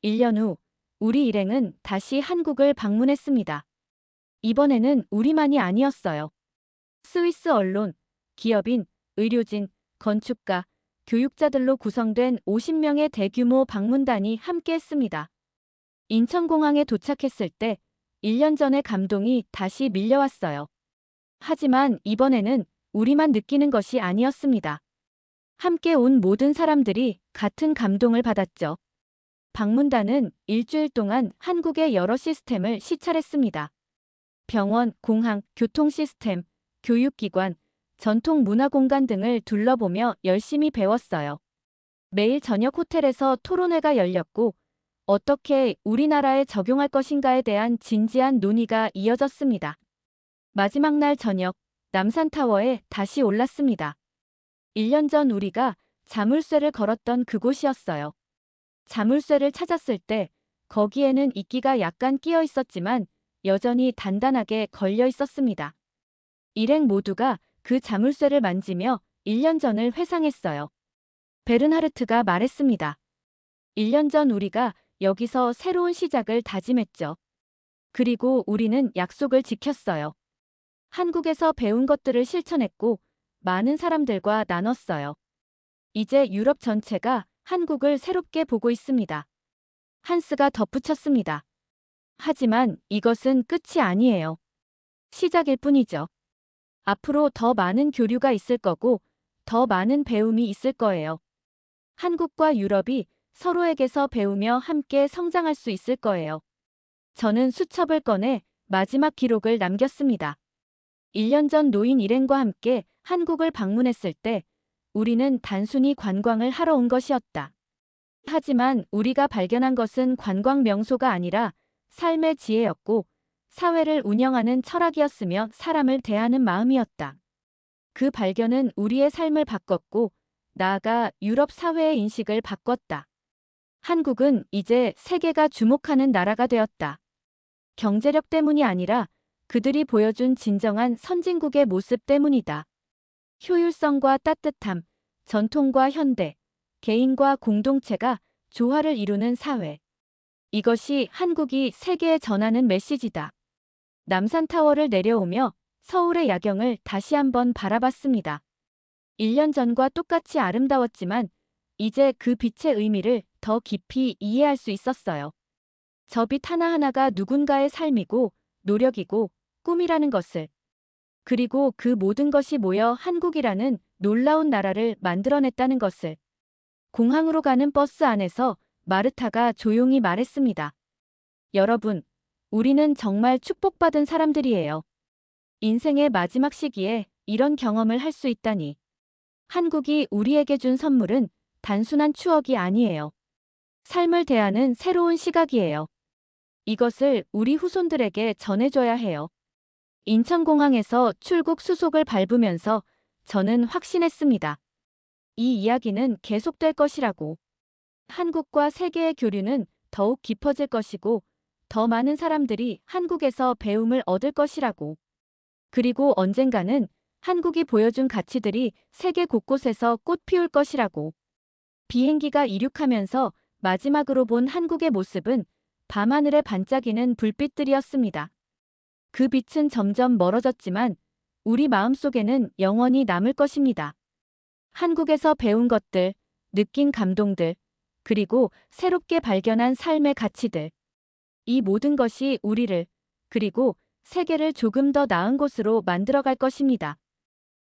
1년 후, 우리 일행은 다시 한국을 방문했습니다. 이번에는 우리만이 아니었어요. 스위스 언론, 기업인, 의료진, 건축가, 교육자들로 구성된 50명의 대규모 방문단이 함께했습니다. 인천공항에 도착했을 때 1년 전의 감동이 다시 밀려왔어요. 하지만 이번에는 우리만 느끼는 것이 아니었습니다. 함께 온 모든 사람들이 같은 감동을 받았죠. 방문단은 일주일 동안 한국의 여러 시스템을 시찰했습니다. 병원, 공항, 교통 시스템, 교육기관, 전통 문화공간 등을 둘러보며 열심히 배웠어요. 매일 저녁 호텔에서 토론회가 열렸고 어떻게 우리나라에 적용할 것인가에 대한 진지한 논의가 이어졌습니다. 마지막 날 저녁, 남산타워에 다시 올랐습니다. 1년 전 우리가 자물쇠를 걸었던 그곳이었어요. 자물쇠를 찾았을 때 거기에는 이끼가 약간 끼어 있었지만 여전히 단단하게 걸려 있었습니다. 일행 모두가 그 자물쇠를 만지며 1년 전을 회상했어요. 베른하르트가 말했습니다. 1년 전 우리가 여기서 새로운 시작을 다짐했죠. 그리고 우리는 약속을 지켰어요. 한국에서 배운 것들을 실천했고 많은 사람들과 나눴어요. 이제 유럽 전체가 한국을 새롭게 보고 있습니다. 한스가 덧붙였습니다. 하지만 이것은 끝이 아니에요. 시작일 뿐이죠. 앞으로 더 많은 교류가 있을 거고 더 많은 배움이 있을 거예요. 한국과 유럽이 서로에게서 배우며 함께 성장할 수 있을 거예요. 저는 수첩을 꺼내 마지막 기록을 남겼습니다. 1년 전 노인 일행과 함께 한국을 방문했을 때 우리는 단순히 관광을 하러 온 것이었다. 하지만 우리가 발견한 것은 관광 명소가 아니라 삶의 지혜였고 사회를 운영하는 철학이었으며 사람을 대하는 마음이었다. 그 발견은 우리의 삶을 바꿨고 나아가 유럽 사회의 인식을 바꿨다. 한국은 이제 세계가 주목하는 나라가 되었다. 경제력 때문이 아니라 그들이 보여준 진정한 선진국의 모습 때문이다. 효율성과 따뜻함, 전통과 현대, 개인과 공동체가 조화를 이루는 사회. 이것이 한국이 세계에 전하는 메시지다. 남산타워를 내려오며 서울의 야경을 다시 한번 바라봤습니다. 1년 전과 똑같이 아름다웠지만 이제 그 빛의 의미를 더 깊이 이해할 수 있었어요. 저 빛 하나하나가 누군가의 삶이고 노력이고 꿈이라는 것을. 그리고 그 모든 것이 모여 한국이라는 놀라운 나라를 만들어냈다는 것을. 공항으로 가는 버스 안에서 마르타가 조용히 말했습니다. 여러분, 우리는 정말 축복받은 사람들이에요. 인생의 마지막 시기에 이런 경험을 할 수 있다니. 한국이 우리에게 준 선물은 단순한 추억이 아니에요. 삶을 대하는 새로운 시각이에요. 이것을 우리 후손들에게 전해줘야 해요. 인천공항에서 출국 수속을 밟으면서 저는 확신했습니다. 이 이야기는 계속될 것이라고. 한국과 세계의 교류는 더욱 깊어질 것이고 더 많은 사람들이 한국에서 배움을 얻을 것이라고. 그리고 언젠가는 한국이 보여준 가치들이 세계 곳곳에서 꽃 피울 것이라고. 비행기가 이륙하면서 마지막으로 본 한국의 모습은 밤하늘에 반짝이는 불빛들이었습니다. 그 빛은 점점 멀어졌지만 우리 마음속에는 영원히 남을 것입니다. 한국에서 배운 것들, 느낀 감동들, 그리고 새롭게 발견한 삶의 가치들. 이 모든 것이 우리를, 그리고 세계를 조금 더 나은 곳으로 만들어갈 것입니다.